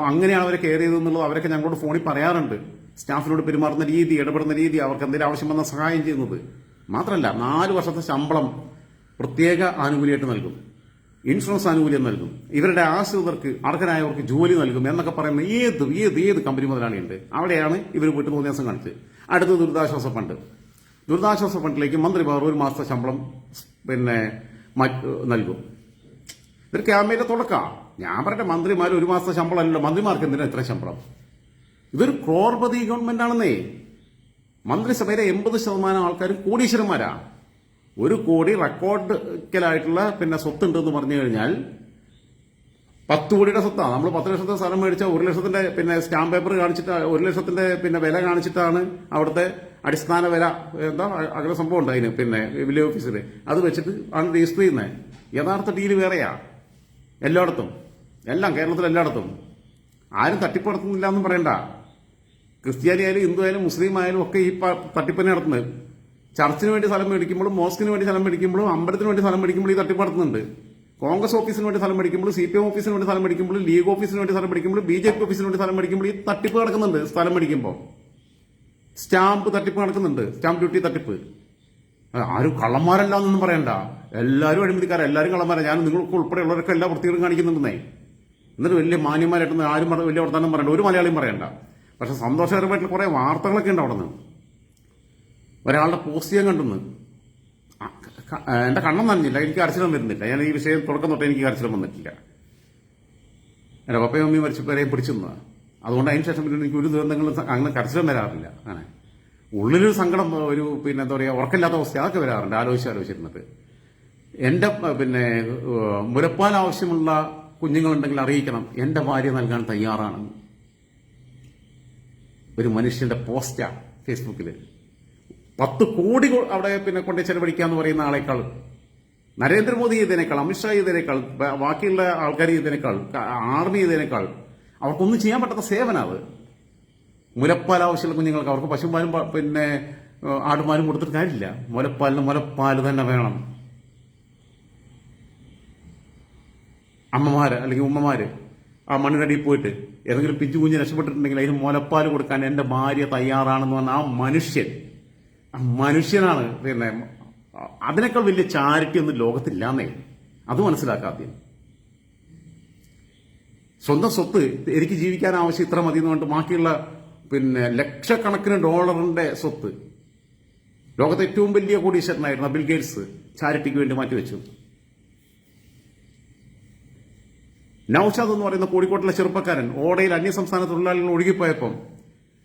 അങ്ങനെയാണ് അവരെ കെയർ ചെയ്തതെന്നുള്ളത് അവരൊക്കെ ഞങ്ങളോട് ഫോണിൽ പറയാറുണ്ട്. സ്റ്റാഫിനോട് പെരുമാറുന്ന രീതി, ഇടപെടുന്ന രീതി, അവർക്ക് എന്തെങ്കിലും ആവശ്യം വന്ന സഹായം ചെയ്യുന്നത് മാത്രമല്ല 4 വർഷത്തെ ശമ്പളം പ്രത്യേക ആനുകൂല്യമായിട്ട് നൽകും, ഇൻഷുറൻസ് ആനുകൂല്യം നൽകും, ഇവരുടെ ആശ്രിതർക്ക് അർഹരായവർക്ക് ജോലി നൽകും എന്നൊക്കെ പറയുന്ന ഏത് കമ്പനി മുതലാളിയുണ്ട്. അവിടെയാണ് ഇവർ പോയിട്ട് 3 ദിവസം കാണിച്ച്. അടുത്ത ദുരിതാശ്വാസ ഫണ്ടിലേക്ക് മന്ത്രിമാർ 1 മാസത്തെ ശമ്പളം പിന്നെ നൽകും. ഇതൊരു ക്യാമ്പയിന്റെ തുടക്കം. ഞാൻ പറഞ്ഞ മന്ത്രിമാർ 1 മാസത്തെ ശമ്പളം അല്ലല്ലോ. മന്ത്രിമാർക്ക് എന്തിനാ ഇത്ര ശമ്പളം? ഇതൊരു ക്രോർപതി ഗവൺമെന്റ് ആണെന്നേ. മന്ത്രിസഭയിലെ 80% ആൾക്കാരും കോടീശ്വരന്മാരാ. 1 കോടി റെക്കോർഡിക്കലായിട്ടുള്ള പിന്നെ സ്വത്തുണ്ടെന്ന് പറഞ്ഞു കഴിഞ്ഞാൽ 10 കോടിയുടെ സ്വത്താണ്. നമ്മൾ 10 ലക്ഷത്തെ സ്ഥലം മേടിച്ച 1 ലക്ഷത്തിന്റെ പിന്നെ സ്റ്റാമ്പ് പേപ്പർ കാണിച്ചിട്ട് 1 ലക്ഷത്തിന്റെ പിന്നെ വില കാണിച്ചിട്ടാണ് അവിടുത്തെ അടിസ്ഥാന വില എന്താ അങ്ങനെ സംഭവം ഉണ്ട് അതിന് പിന്നെ വില്ലേജ് ഓഫീസിൽ അത് വെച്ചിട്ട് ആണ് രജിസ്റ്റർ ചെയ്യുന്നത്. യഥാർത്ഥ ഡീല് വേറെയാ എല്ലായിടത്തും, കേരളത്തിൽ എല്ലായിടത്തും. ആരും തട്ടിപ്പടത്തുന്നില്ല എന്നും പറയണ്ട. ക്രിസ്ത്യാനി ആയാലും ഹിന്ദു ആയാലും മുസ്ലിം ആയാലും ഒക്കെ ഈ തട്ടിപ്പന്നെ നടത്തുന്നത്. ചർച്ചിന് വേണ്ടി സ്ഥലം മേടിക്കുമ്പോഴും മോസ്കിന് വേണ്ടി സ്ഥലം മേടിക്കുമ്പോഴും അമ്പലത്തിന് വേണ്ടി സ്ഥലം മേടിക്കുമ്പോഴും ഈ തട്ടിപ്പ് നടത്തുന്നുണ്ട്. കോൺഗ്രസ് ഓഫീസിന് വേണ്ടി സ്ഥലം മേടിക്കുമ്പോഴും CPM ഓഫീസിന് വേണ്ടി സ്ഥലം മേടിക്കുമ്പോഴും ലീഗ് ഓഫീസിന് വേണ്ടി സ്ഥലം മേടിക്കുമ്പോഴും BJP ഓഫീസിന് വേണ്ടി സ്ഥലം മേടിക്കുമ്പോഴും ഈ തട്ടിപ്പ് നടക്കുന്നുണ്ട്. സ്ഥലം മേടിക്കുമ്പോൾ സ്റ്റാമ്പ് തട്ടിപ്പ് നടക്കുന്നുണ്ട്, സ്റ്റാമ്പ് ഡ്യൂട്ടി തട്ടിപ്പ്. ആരും കള്ളന്മാരല്ല എന്നൊന്നും പറയണ്ട. എല്ലാവരും അഴിമതിക്കാരാ, എല്ലാവരും കള്ളന്മാരാ. ഞാൻ നിങ്ങൾക്ക് ഉൾപ്പെടെയുള്ളവരൊക്കെ എല്ലാ വൃത്തികളും കാണിക്കുന്നുണ്ടെന്നേ. എന്നിട്ട് വലിയ മാന്യന്മാരായിട്ടൊന്നും ആരും വലിയ വർത്താനം പറയണ്ട, ഒരു മലയാളിയും പറയണ്ട. പക്ഷെ സന്തോഷകരമായിട്ടുള്ള കുറെ വാർത്തകളൊക്കെ ഉണ്ട് അവിടെ നിന്ന്. ഒരാളുടെ പോസ്റ്റ് ചെയ്യാൻ കണ്ടെന്ന് എന്റെ കണ്ണം നനഞ്ഞില്ല, എനിക്ക് കരച്ചിലും വരുന്നില്ല. ഞാൻ ഈ വിഷയം തുടക്കം തൊട്ട് എനിക്ക് കരച്ചിലും വന്നിട്ടില്ല. എന്റെ പപ്പയും അമ്മയും മരിച്ചവരെയും പിടിച്ചിരുന്നത്. അതുകൊണ്ട് അതിന് ശേഷം പിന്നെ എനിക്ക് ഒരു ദുരന്തങ്ങളും അങ്ങനെ കരച്ചിലും വരാറില്ല. അങ്ങനെ ഉള്ളിലൊരു സങ്കടം, ഒരു പിന്നെ എന്താ പറയുക, ഉറക്കമില്ലാത്ത അവസ്ഥ അതൊക്കെ വരാറുണ്ട് ആലോചിച്ചിരുന്നിട്ട്. എന്റെ പിന്നെ മുലപ്പാൽ ആവശ്യമുള്ള കുഞ്ഞുങ്ങളുണ്ടെങ്കിൽ അറിയിക്കണം, എന്റെ ഭാര്യ നൽകാൻ തയ്യാറാണ്. ഒരു മനുഷ്യന്റെ പോസ്റ്റാ ഫേസ്ബുക്കിൽ. 10 കോടി അവിടെ പിന്നെ കൊണ്ട് ചെലവഴിക്കാന്ന് പറയുന്ന ആളെക്കാൾ, നരേന്ദ്രമോദി ചെയ്തതിനേക്കാൾ, അമിത്ഷാ ചെയ്തതിനേക്കാൾ, ബാക്കിയുള്ള ആൾക്കാർ ചെയ്തതിനേക്കാൾ, ആർമി ചെയ്തതിനേക്കാൾ അവർക്കൊന്നും ചെയ്യാൻ പറ്റാത്ത സേവനം അത്. മുലപ്പാൽ ആവശ്യമുള്ള കുഞ്ഞുങ്ങൾക്ക് അവർക്ക് പശുപാലും പിന്നെ ആടുപാലും കൊടുത്തിട്ട് കാര്യമില്ല. മുലപ്പാൽ തന്നെ വേണം. അമ്മമാര് അല്ലെങ്കിൽ ഉമ്മമാര് ആ മണ്ണിനടിയിൽ പോയിട്ട് ഏതെങ്കിലും പിഞ്ചു കുഞ്ഞ് രക്ഷപ്പെട്ടിട്ടുണ്ടെങ്കിൽ അതിന് മുലപ്പാൽ കൊടുക്കാൻ എന്റെ ഭാര്യ തയ്യാറാണെന്ന് പറഞ്ഞ ആ മനുഷ്യനാണ്. പിന്നെ അതിനേക്കാൾ വലിയ ചാരിറ്റി ഒന്നും ലോകത്തില്ലാന്നേ. അത് മനസ്സിലാക്കാദ്യം. സ്വന്തം സ്വത്ത് എനിക്ക് ജീവിക്കാൻ ആവശ്യം ഇത്ര മതി എന്ന് പറഞ്ഞിട്ട് ബാക്കിയുള്ള പിന്നെ ലക്ഷക്കണക്കിന് ഡോളറിന്റെ സ്വത്ത് ലോകത്തെ ഏറ്റവും വലിയ കോടീശ്വരനായിരുന്ന ബിൽ ഗേറ്റ്സ് ചാരിറ്റിക്ക് വേണ്ടി മാറ്റിവെച്ചു. നൌഷാദ് എന്ന് പറയുന്ന കോഴിക്കോട്ടിലെ ചെറുപ്പക്കാരൻ ഓടയിൽ അന്യസംസ്ഥാന തൊഴിലാളികൾ ഒഴുകിപ്പോയപ്പം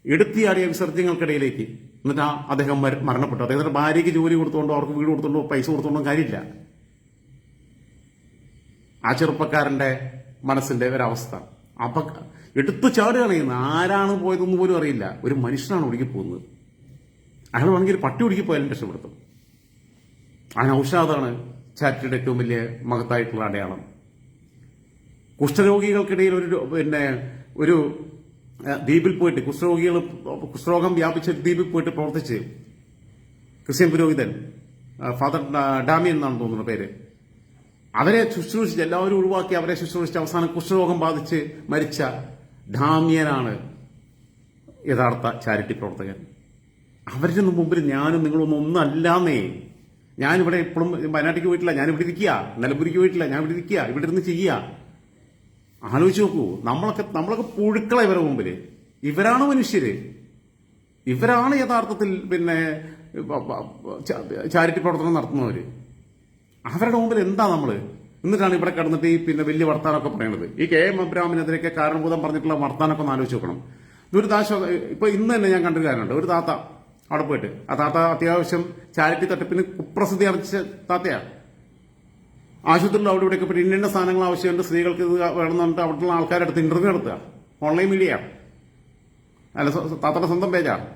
എടുത്തിയാടിയ വിസർജ്യങ്ങൾക്കിടയിലേക്ക് എന്നിട്ട് അദ്ദേഹം മരണപ്പെട്ടു. അദ്ദേഹത്തിന്റെ ഭാര്യയ്ക്ക് ജോലി കൊടുത്തുകൊണ്ടോ അവർക്ക് വീട് കൊടുത്തുകൊണ്ടോ പൈസ കൊടുത്തുകൊണ്ടോ കാര്യമില്ല. ആ ചെറുപ്പക്കാരന്റെ മനസ്സിന്റെ ഒരവസ്ഥ അപ്പൊ എടുത്തു ചാടുകയാണ് ചെയ്യുന്നത്. ആരാണ് പോയതെന്ന് പോലും അറിയില്ല. ഒരു മനുഷ്യനാണ് ഒഴുകിപ്പോകുന്നത്. അയാൾ വേണമെങ്കിൽ ഒരു പട്ടി ഒഴുകിപ്പോയാലും രക്ഷപ്പെടുത്തും. ആ നൌഷാദാണ് ചാരിറ്റിയുടെ ഏറ്റവും വലിയ മഹത്തായിട്ടുള്ള അടയാളം. കുഷ്ഠരോഗികൾക്കിടയിൽ ഒരു ദ്വീപിൽ പോയിട്ട് കുഷ്ഠരോഗം വ്യാപിച്ച ദ്വീപിൽ പോയിട്ട് പ്രവർത്തിച്ച് ക്രിസ്ത്യൻ പുരോഹിതൻ ഫാദർ ഡാമിയൻ എന്നാണ് തോന്നുന്ന പേര്. അവരെ ശുശ്രൂഷിച്ച് എല്ലാവരും ഒഴിവാക്കി അവരെ ശുശ്രൂഷിച്ച് അവസാനം കുഷ്ഠരോഗം ബാധിച്ച് മരിച്ച ഡാമിയനാണ് യഥാർത്ഥ ചാരിറ്റി പ്രവർത്തകൻ. അവരുടെ മുമ്പിൽ ഞാനും നിങ്ങളൊന്നും ഒന്നല്ലാന്നേ. ഞാനിവിടെ ഇപ്പോഴും വയനാട്ടിലേക്ക് പോയിട്ടില്ല, ഞാനിവിടെ ഇരിക്കുക. നിലമ്പൂരിക്ക് പോയിട്ടില്ല, ഞാൻ ഇവിടെ ഇരിക്കുക. ഇവിടെ ഇരുന്ന് ചെയ്യുക. ആലോചിച്ച് നോക്കൂ. നമ്മളൊക്കെ പുഴുക്കള ഇവരെ മുമ്പില്. ഇവരാണ് മനുഷ്യര്. ഇവരാണ് യഥാർത്ഥത്തിൽ ചാരിറ്റി പ്രവർത്തനം നടത്തുന്നവര്. അവരുടെ മുമ്പിൽ എന്താ നമ്മള്? എന്നിട്ടാണ് ഇവിടെ കിടന്നിട്ട് ഈ വലിയ വർത്താനൊക്കെ പറയുന്നത്. ഈ കെ എം അബ്രഹാമിനെതിരെയൊക്കെ കാരണഭൂതം പറഞ്ഞിട്ടുള്ള വർത്താനൊക്കെ ഒന്ന് ആലോചിച്ച് നോക്കണം. ദുരിതാശ്വാസ ഇപ്പൊ ഇന്ന് തന്നെ ഞാൻ കണ്ടൊരു കാര്യമുണ്ട്. ഒരു താത്ത അവിടെ പോയിട്ട്, ആ താത്ത അത്യാവശ്യം ചാരിറ്റി തട്ടിപ്പിന് കുപ്രസിദ്ധി അറിയിച്ച താത്തയാണ്. ആശുപത്രിയിൽ അവിടെ ഇവിടെയൊക്കെ പോയിട്ട് ഇന്ന സാധനങ്ങൾ ആവശ്യമുണ്ട്, സ്ത്രീകൾക്ക് ഇത് വേണമെന്ന് പറഞ്ഞിട്ട് അവിടെയുള്ള ആൾക്കാരുടെ അടുത്ത് ഇന്റർവ്യൂ നടത്തുക. ഓൺലൈൻ മീഡിയയാണ്, അല്ല താത്തയുടെ സ്വന്തം പേജാണ്.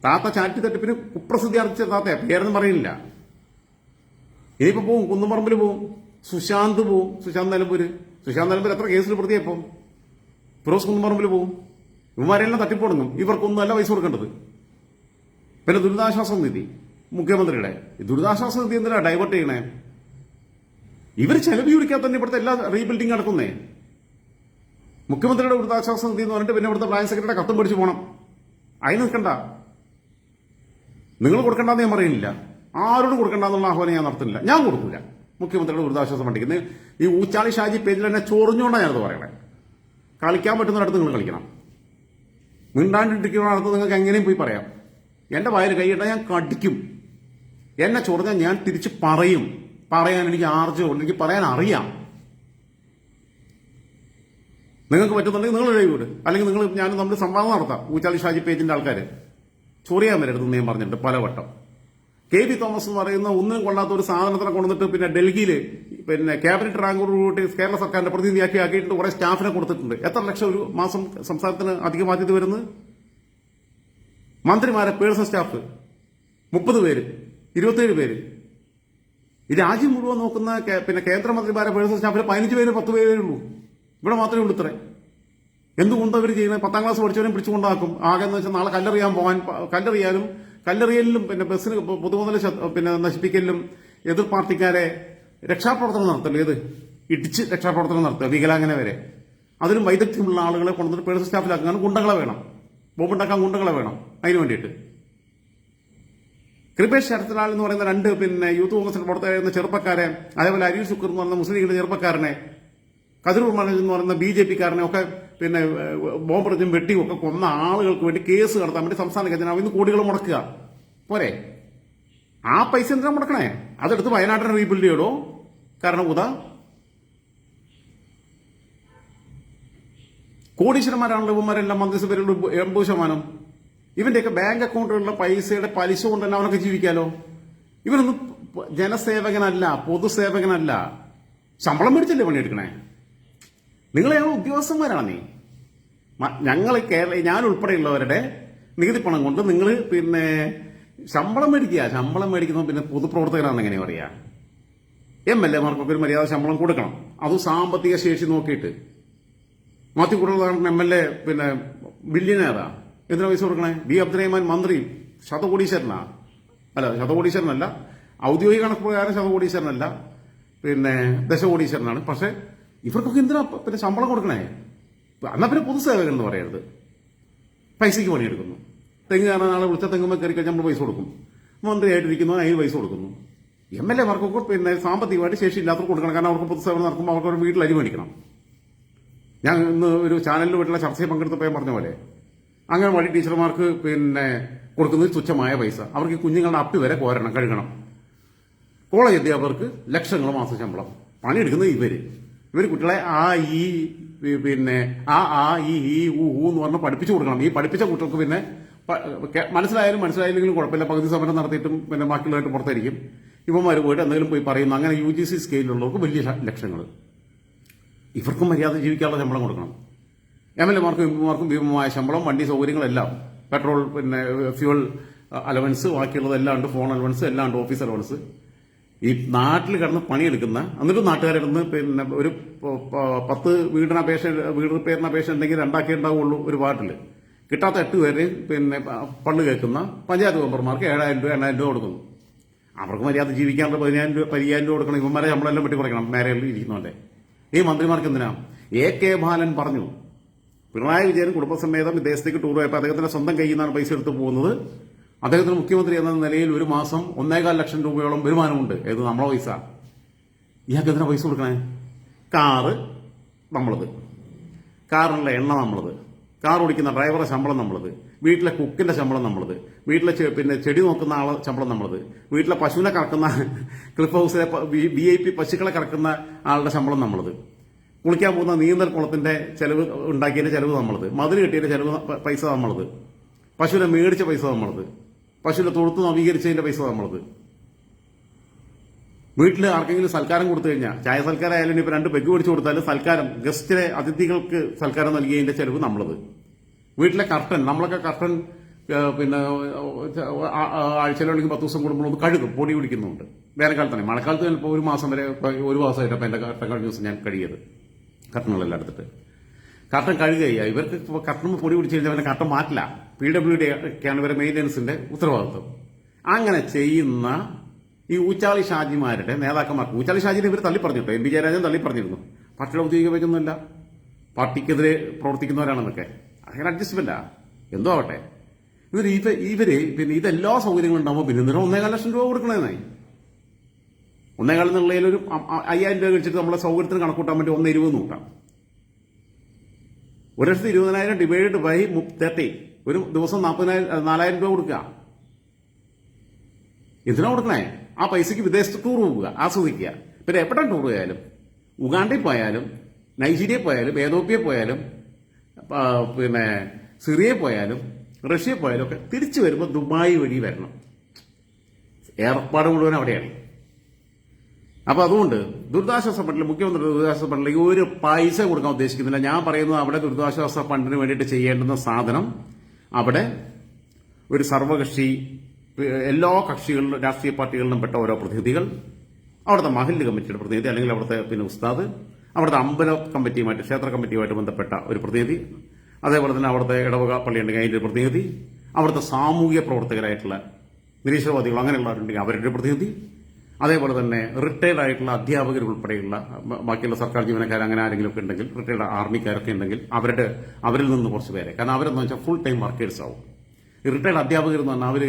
താത്ത ചാരിറ്റി തട്ടിപ്പിന് കുപ്രസിദ്ധി അറിയിച്ച താത്തയാ, പേരൊന്നും പറയുന്നില്ല. ഇനിയിപ്പോ പോവും, കുന്നുപറമ്പിൽ പോവും, സുശാന്ത് പോവും, സുശാന്ത് നിലമ്പൂര് എത്ര കേസിൽ പ്രതിയപ്പം ഫിറോസ് കുന്നുപറമ്പിൽ പോവും. ഇവന്മാരെല്ലാം തട്ടിപ്പൊടുങ്ങും. ഇവർക്കൊന്നുമല്ല പൈസ കൊടുക്കേണ്ടത്. പിന്നെ ദുരിതാശ്വാസ നിധി മുഖ്യമന്ത്രിയുടെ ദുരിതാശ്വാസ നിധി എന്തിനാ ഡൈവേർട്ട് ചെയ്യണേ? ഇവർ ചെലവ് ചുരുക്കാൻ തന്നെ ഇവിടുത്തെ എല്ലാ റീബിൽഡിംഗ് നടക്കുന്നേ. മുഖ്യമന്ത്രിയുടെ ദുരിതാശ്വാസ നിധി എന്ന് പറഞ്ഞിട്ട് പിന്നെ ഇവിടുത്തെ പ്ലാൻ സെക്രട്ടറിയുടെ കത്തും പിടിച്ചു പോകണം. അതിന് നിൽക്കണ്ട. നിങ്ങൾ കൊടുക്കണ്ടെന്ന് ഞാൻ പറയുന്നില്ല, ആരോടും കൊടുക്കണ്ടെന്നുള്ള ആഹ്വാനം ഞാൻ നടത്തുന്നില്ല. ഞാൻ കൊടുക്കില്ല മുഖ്യമന്ത്രിയുടെ ദുരിതാശ്വാസ ഫണ്ടിക്ക്. ഈ ഊച്ചാളി ഷാജി പേജിൽ തന്നെ ചൊറിഞ്ഞുകൊണ്ടാണ് ഞാനത് പറയണേ. കളിക്കാൻ പറ്റുന്നിടത്ത് നിങ്ങൾ കളിക്കണം. മിണ്ടാണ്ടിരിക്കുന്നതിനകത്ത് നിങ്ങൾക്ക് എങ്ങനെയും പോയി പറയാം. എന്റെ വായിൽ കൈയിട്ടാൽ ഞാൻ കടിക്കും. എന്നെ ചൊറിഞ്ഞാൽ ഞാൻ തിരിച്ച് പറയും. പറയാൻ എനിക്ക് ആർജവും, എനിക്ക് പറയാൻ അറിയാം. നിങ്ങൾക്ക് പറ്റുന്നുണ്ടെങ്കിൽ നിങ്ങൾ എഴുതി, അല്ലെങ്കിൽ നിങ്ങൾ ഞാൻ നമ്മൾ സംവാദം നടത്താം. ഊച്ചാളി ഷാജി പേജിന്റെ ആൾക്കാർ ചൊറിയാൻ വരരുതെന്ന് ഞാൻ പറഞ്ഞിട്ടുണ്ട് പലവട്ടം. കെ വി തോമസ് എന്ന് പറയുന്ന ഒന്നും കൊള്ളാത്ത ഒരു സാധനത്തിനെ കൊണ്ടുവന്നിട്ട് പിന്നെ ഡൽഹിയിൽ ക്യാബിനറ്റ് റാങ്കോടുകൂടി കേരള സർക്കാരിന്റെ പ്രതിനിധിയാക്കിയിട്ട് കുറെ സ്റ്റാഫിനെ കൊടുത്തിട്ടുണ്ട്. എത്ര ലക്ഷം ഒരു മാസം സംസ്ഥാനത്തിന് അധിക ബാധ്യത വരുന്നത്? മന്ത്രിമാരെ പേഴ്സണൽ സ്റ്റാഫ് 30 പേര്, 27 പേര്. ഈ രാജ്യം മുഴുവൻ നോക്കുന്ന കേന്ദ്രമന്ത്രിമാരെ പേഴ്സണൽ സ്റ്റാഫിൽ 15 പേര്, 10 പേരേ ഉള്ളൂ. ഇവിടെ മാത്രമേ ഉള്ളൂ ഇത്രേ. എന്തുകൊണ്ട് അവർ ചെയ്യുന്നത്? 10ാം ക്ലാസ് പഠിച്ചവരും പിടിച്ചുകൊണ്ടാക്കും. ആകെ എന്ന് വെച്ചാൽ നാളെ കല്ലെറിയലിലും ബസ്സിന് പൊതുമുതൽ നശിപ്പിക്കലിലും എതിർ പാർട്ടിക്കാരെ രക്ഷാപ്രവർത്തനം നടത്തല്ലോ. ഏത് ഇടിച്ച് രക്ഷാപ്രവർത്തനം നടത്തുക, വികലാംഗനെ വരെ. അതിലും വൈദഗ്ധ്യമുള്ള ആളുകളെ കൊണ്ടുവന്നിട്ട് പേഴ്സണൽ സ്റ്റാഫിലാക്കാൻ ഗുണ്ടകളെ വേണം, ബോംബുണ്ടാക്കാൻ ഗുണ്ടകളെ വേണം. അതിനു വേണ്ടിയിട്ട് കൃപേഷ് ശരത്ലാൽ എന്ന് പറയുന്ന 2 യൂത്ത് കോൺഗ്രസിന്റെ പുറത്തായിരുന്ന ചെറുപ്പക്കാരെ, അതേപോലെ അരിൽ ശുക്കൂർ എന്ന് പറയുന്ന മുസ്ലിം ലീഗിന്റെ ചെറുപ്പക്കാരനെ, കതിരൂർ മനോജ് എന്ന് പറയുന്ന BJP-കാരനെ ഒക്കെ ബോംബെറിഞ്ഞും വെട്ടിയും ഒക്കെ കൊന്ന ആളുകൾക്ക് വേണ്ടി കേസ് നടത്താൻ വേണ്ടി സംസ്ഥാന ഖജനാവിൽ നിന്ന് കോടികൾ മുടക്കുക പോരെ? ആ പൈസ എന്തിനാ മുടക്കണേ? അതെടുത്ത് വയനാട്ടിനെ റീബിൽഡ് ചെയ്യടോ. കാരണം കോടീശ്വരന്മാരാണല്ലോ ഇവന്മാരെല്ലാം. മന്ത്രിസഭയിലുള്ള 80%. ഇവന്റെയൊക്കെ ബാങ്ക് അക്കൗണ്ടിലുള്ള പൈസയുടെ പലിശ കൊണ്ട് തന്നെ അവനൊക്കെ ജീവിക്കാലോ. ഇവനൊന്നും ജനസേവകനല്ല, പൊതുസേവകനല്ല. ശമ്പളം മേടിച്ചല്ലേ പണിയെടുക്കണേ? നിങ്ങളെ ഉദ്യോഗസ്ഥന്മാരാണ്. ഞങ്ങൾ ഞാൻ ഉൾപ്പെടെയുള്ളവരുടെ നികുതി പണം കൊണ്ട് നിങ്ങൾ ശമ്പളം മേടിക്കുന്ന പൊതുപ്രവർത്തകരാണെന്ന് എങ്ങനെ പറയാ? MLA-മാർക്കൊക്കെ ഒരു മര്യാദ ശമ്പളം കൊടുക്കണം. അതും സാമ്പത്തിക ശേഷി നോക്കിയിട്ട്. മാത്യു കുഴൽനാടൻ MLA ബില്യനേറാ. എന്തിനാ പൈസ കൊടുക്കണേ? ബി അബ്ദുറഹ്മാൻ മന്ത്രി ശതകോടീശ്വരനല്ല, ഔദ്യോഗിക കണക്ക് പ്രകാരം ശതകോടീശ്വരനല്ല, ദശകോടീശ്വരനാണ്. പക്ഷെ ഇവർക്കൊക്കെ എന്തിനാ ശമ്പളം കൊടുക്കണേ? എന്നാ പൊതുസേവകൻ എന്ന് പറയരുത്. പൈസയ്ക്ക് പണിയെടുക്കുന്നു. തെങ്ങ് കയറാൻ ആളെ വിളിച്ച തെങ്ങുമ്പോൾ കയറി കഴിഞ്ഞാൽ നമ്മൾ പൈസ കൊടുക്കും. മന്ത്രിയായിട്ടിരിക്കുന്നു, അതിന് പൈസ കൊടുക്കുന്നു. MLA-മാർക്കൊക്കെ സാമ്പത്തികമായിട്ട് ശേഷിയില്ലാത്തവർക്ക് കൊടുക്കണം. കാരണം അവർക്ക് പൊതുസേവനം നടക്കുമ്പോൾ അവർക്ക് വീട്ടിൽ അരി മേടിക്കണം. ഞാൻ ഇന്ന് ഒരു ചാനലിൽ വീട്ടിലെ ചർച്ചയിൽ പങ്കെടുത്തപ്പോൾ പറഞ്ഞ പോലെ അംഗൻവാടി ടീച്ചർമാർക്ക് കൊടുക്കുന്നത് തുച്ഛമായ പൈസ. അവർക്ക് കുഞ്ഞുങ്ങളുടെ അപ്പി വരെ കോരണം, കഴുകണം. കോളേജ് അധ്യാപകർക്ക് ലക്ഷങ്ങൾ മാസം ശമ്പളം. പണിയെടുക്കുന്നത് ഇവര് കുട്ടികളെ എന്ന് പറഞ്ഞ് പഠിപ്പിച്ചു കൊടുക്കണം. ഈ പഠിപ്പിച്ച കുട്ടികൾക്ക് മനസ്സിലായില്ലെങ്കിലും കുഴപ്പമില്ല, പകുതി സമരം നടത്തിയിട്ടും ബാക്കിയുള്ളതായിട്ട് പുറത്തായിരിക്കും. ഇവന്മാർ പോയിട്ട് എന്തെങ്കിലും പോയി പറയുന്നു. അങ്ങനെ UGC സ്കെയിലുള്ളവർക്ക് വലിയ ലക്ഷങ്ങൾ. ഇവർക്കും മര്യാദ ജീവിക്കാനുള്ള ശമ്പളം കൊടുക്കണം. MLA-മാർക്കും MP-മാർക്കും ഭീമമായ ശമ്പളം, വണ്ടി സൗകര്യങ്ങളെല്ലാം, പെട്രോൾ, ഫ്യൂവൽ അലവൻസ്, ബാക്കിയുള്ളതെല്ലാം ഉണ്ട്, ഫോൺ അലവൻസ് എല്ലാം ഉണ്ട്, ഓഫീസ് അലവൻസ്. ഈ നാട്ടിൽ കിടന്ന് പണിയെടുക്കുന്ന, എന്നിട്ടും നാട്ടുകാരിടന്ന് ഒരു 10 വീട് റിപ്പയറിന് അപേക്ഷ ഉണ്ടെങ്കിൽ 2 ഉണ്ടാവുള്ളൂ ഒരു വാർഡിൽ. കിട്ടാത്ത 8 പേര് പള്ളു കേൾക്കുന്ന പഞ്ചായത്ത് മെമ്പർമാർക്ക് 7,000 രൂപ 8,000 രൂപ കൊടുക്കുന്നു. അവർക്ക് മര്യാദ ജീവിക്കാനുള്ള 15,000 രൂപ കൊടുക്കണം. ഇവന്മാരെ ശമ്പളം വെട്ടി കുറയ്ക്കണം. മേരയിൽ ഇരിക്കുന്നവന്റെ ഈ മന്ത്രിമാർക്ക് എന്തിനാ? AK ബാലൻ പറഞ്ഞു, പിണറായി വിജയൻ കുടുംബസമേതം വിദേശത്തേക്ക് ടൂർ പോയപ്പോൾ അദ്ദേഹത്തിന്റെ സ്വന്തം കയ്യിൽ നിന്നാണ് പൈസ എടുത്ത് പോകുന്നത്. അദ്ദേഹത്തിന് മുഖ്യമന്ത്രി എന്ന നിലയിൽ ഒരു മാസം 1.25 ലക്ഷം രൂപയോളം വരുമാനമുണ്ട്. ഏത് നമ്മളെ പൈസ? ഇയാൾക്ക് എന്തിനാ പൈസ കൊടുക്കണേ? കാറ് നമ്മളത്, കാറിനുള്ള എണ്ണ നമ്മളത്, കാർ ഓടിക്കുന്ന ഡ്രൈവറുടെ ശമ്പളം നമ്മളത്, വീട്ടിലെ കുക്കിന്റെ ശമ്പളം നമ്മളത്, വീട്ടിലെ പിന്നെ ചെടി നോക്കുന്ന ആളെ ശമ്പളം നമ്മളത്, വീട്ടിലെ പശുവിനെ കറക്കുന്ന ക്ലിഫ് ഹൗസിലെ VIP പശുക്കളെ കറക്കുന്ന ആളുടെ ശമ്പളം നമ്മളത്, കുളിക്കാൻ പോകുന്ന നീന്തൽ കുളത്തിന്റെ ചെലവ് ഉണ്ടാക്കിയതിന്റെ ചെലവ് നമ്മളത്, മതിൽ കെട്ടിയതിന്റെ ചെലവ് പൈസ നമ്മളത്, പശുവിനെ മേടിച്ച പൈസ നമ്മളത്, പശുവിനെ തൊഴുത്ത് നവീകരിച്ചതിന്റെ പൈസ നമ്മളത്. വീട്ടിൽ ആർക്കെങ്കിലും സൽക്കാരം കൊടുത്തു കഴിഞ്ഞാൽ, ചായ സൽക്കാരം ആയാലും ഇപ്പൊ 2 പെഗ് മേടിച്ചു കൊടുത്താലും സൽക്കാരം, ഗസ്റ്റിലെ അതിഥികൾക്ക് സൽക്കാരം നൽകിയതിന്റെ ചെലവ് നമ്മളത്. വീട്ടിലെ കർട്ടൻ, നമ്മളൊക്കെ കർട്ടൻ പിന്നെ ആഴ്ചയിലാണെങ്കിൽ 10 ദിവസം കൂടുമ്പോൾ ഒന്ന് കഴുകും, പൊടി പിടിക്കുന്നുണ്ട്. വേനൽക്കാലത്ത് തന്നെ, മഴക്കാലത്ത് ചിലപ്പോൾ ഒരു മാസമായിട്ട് എന്റെ കർട്ടൻ കഴിഞ്ഞ ദിവസം ഞാൻ കഴിയത് കർട്ടനുകളെല്ലാം എടുത്തിട്ട് കർട്ടൻ കഴുകുക. ഇവർക്ക് കർട്ടൻ പൊടി പിടിച്ചു കഴിഞ്ഞാൽ അവന്റെ കർട്ടൻ മാറ്റില്ല. PWD ഒക്കെയാണ് ഇവരെ മെയിൻ്റനൻസിന്റെ ഉത്തരവാദിത്വം. അങ്ങനെ ചെയ്യുന്ന ഈ ഊച്ചാളി ഷാജിമാരുടെ നേതാക്കന്മാർക്ക്, ഊച്ചാളി ഷാജിനെ ഇവർ തള്ളിപ്പറഞ്ഞിട്ടോ, MP ജയരാജൻ തള്ളിപ്പറഞ്ഞിരുന്നു. പാർട്ടിയുടെ ഔദ്യോഗിക പേജൊന്നുമല്ല, പാർട്ടിക്കെതിരെ പ്രവർത്തിക്കുന്നവരാണെന്നൊക്കെ. അങ്ങനെ അഡ്ജസ്റ്റ്മെന്റ എന്തോ ആവട്ടെ. ഇവര് പിന്നെ ഇതെല്ലാ സൗകര്യങ്ങളും ഉണ്ടാവുമ്പോൾ പിന്നെ 1.25 ലക്ഷം രൂപ കൊടുക്കണേന്നായി. 1.25 എന്നുള്ളതിൽ ഒരു 5,000 രൂപ കഴിച്ചിട്ട് നമ്മളെ സൗകര്യത്തിന് കണക്കൂട്ടാൻ വേണ്ടി 1.20 കൂട്ടാം. 1,20,000 ഡിവൈഡ് ബൈ 30, ഒരു ദിവസം 4,000 രൂപ കൊടുക്കുക. എന്തിനാ കൊടുക്കണേ? ആ പൈസക്ക് വിദേശത്ത് ടൂർ പോവുക, ആസ്വദിക്കുക. പിന്നെ എവിടെ ടൂർ പോയാലും, ഉഗാണ്ടയിൽ പോയാലും, നൈജീരിയയിൽ പോയാലും, ഏതോപ്യയിൽ പോയാലും, പിന്നെ സിറിയയിൽ പോയാലും, റഷ്യയിൽ പോയാലും ഒക്കെ തിരിച്ചു വരുമ്പോൾ ദുബായ് വഴി വരണം. ഏർപ്പാട് മുഴുവൻ അവിടെയാണ്. അപ്പൊ അതുകൊണ്ട് ദുരിതാശ്വാസ ഫണ്ടിൽ, മുഖ്യമന്ത്രി ദുരിതാശ്വാസ ഫണ്ടിലേക്ക് ഒരു പൈസ കൊടുക്കാൻ ഉദ്ദേശിക്കുന്നില്ല. ഞാൻ പറയുന്നത് അവിടെ ദുരിതാശ്വാസ ഫണ്ടിന് വേണ്ടിയിട്ട് ചെയ്യേണ്ടുന്ന സാധനം, അവിടെ ഒരു സർവകക്ഷി, എല്ലാ കക്ഷികളിലും രാഷ്ട്രീയ പാർട്ടികളിലും പെട്ട ഓരോ പ്രതിനിധികൾ, അവിടുത്തെ മഹല്ല് കമ്മിറ്റിയുടെ പ്രതിനിധി, അല്ലെങ്കിൽ അവിടുത്തെ പിന്നെ ഉസ്താദ്, അവിടുത്തെ അമ്പല കമ്മിറ്റിയുമായിട്ട്, ക്ഷേത്ര കമ്മിറ്റിയുമായിട്ട് ബന്ധപ്പെട്ട ഒരു പ്രതിനിധി, അതേപോലെ തന്നെ അവിടുത്തെ ഇടവക പള്ളിയുണ്ടെങ്കിൽ അതിന്റെ ഒരു പ്രതിനിധി, അവിടുത്തെ സാമൂഹ്യ പ്രവർത്തകരായിട്ടുള്ള നിരീശ്വരവാദികൾ അങ്ങനെയുള്ളവരുണ്ടെങ്കിൽ അവരുടെ പ്രതിനിധി, അതേപോലെ തന്നെ റിട്ടയർഡ് ആയിട്ടുള്ള അധ്യാപകർ ഉൾപ്പെടെയുള്ള ബാക്കിയുള്ള സർക്കാർ ജീവനക്കാർ അങ്ങനെ ആരെങ്കിലും ഒക്കെ ഉണ്ടെങ്കിൽ, റിട്ടയർഡ് ആർമിക്കാരൊക്കെ ഉണ്ടെങ്കിൽ അവരിൽ നിന്ന് കുറച്ച് പേരെ, കാരണം അവരെന്ന് വെച്ചാൽ ഫുൾ ടൈം വർക്കേഴ്സ് ആവും. റിട്ടയർഡ് അധ്യാപകർ എന്ന് പറഞ്ഞാൽ അവർ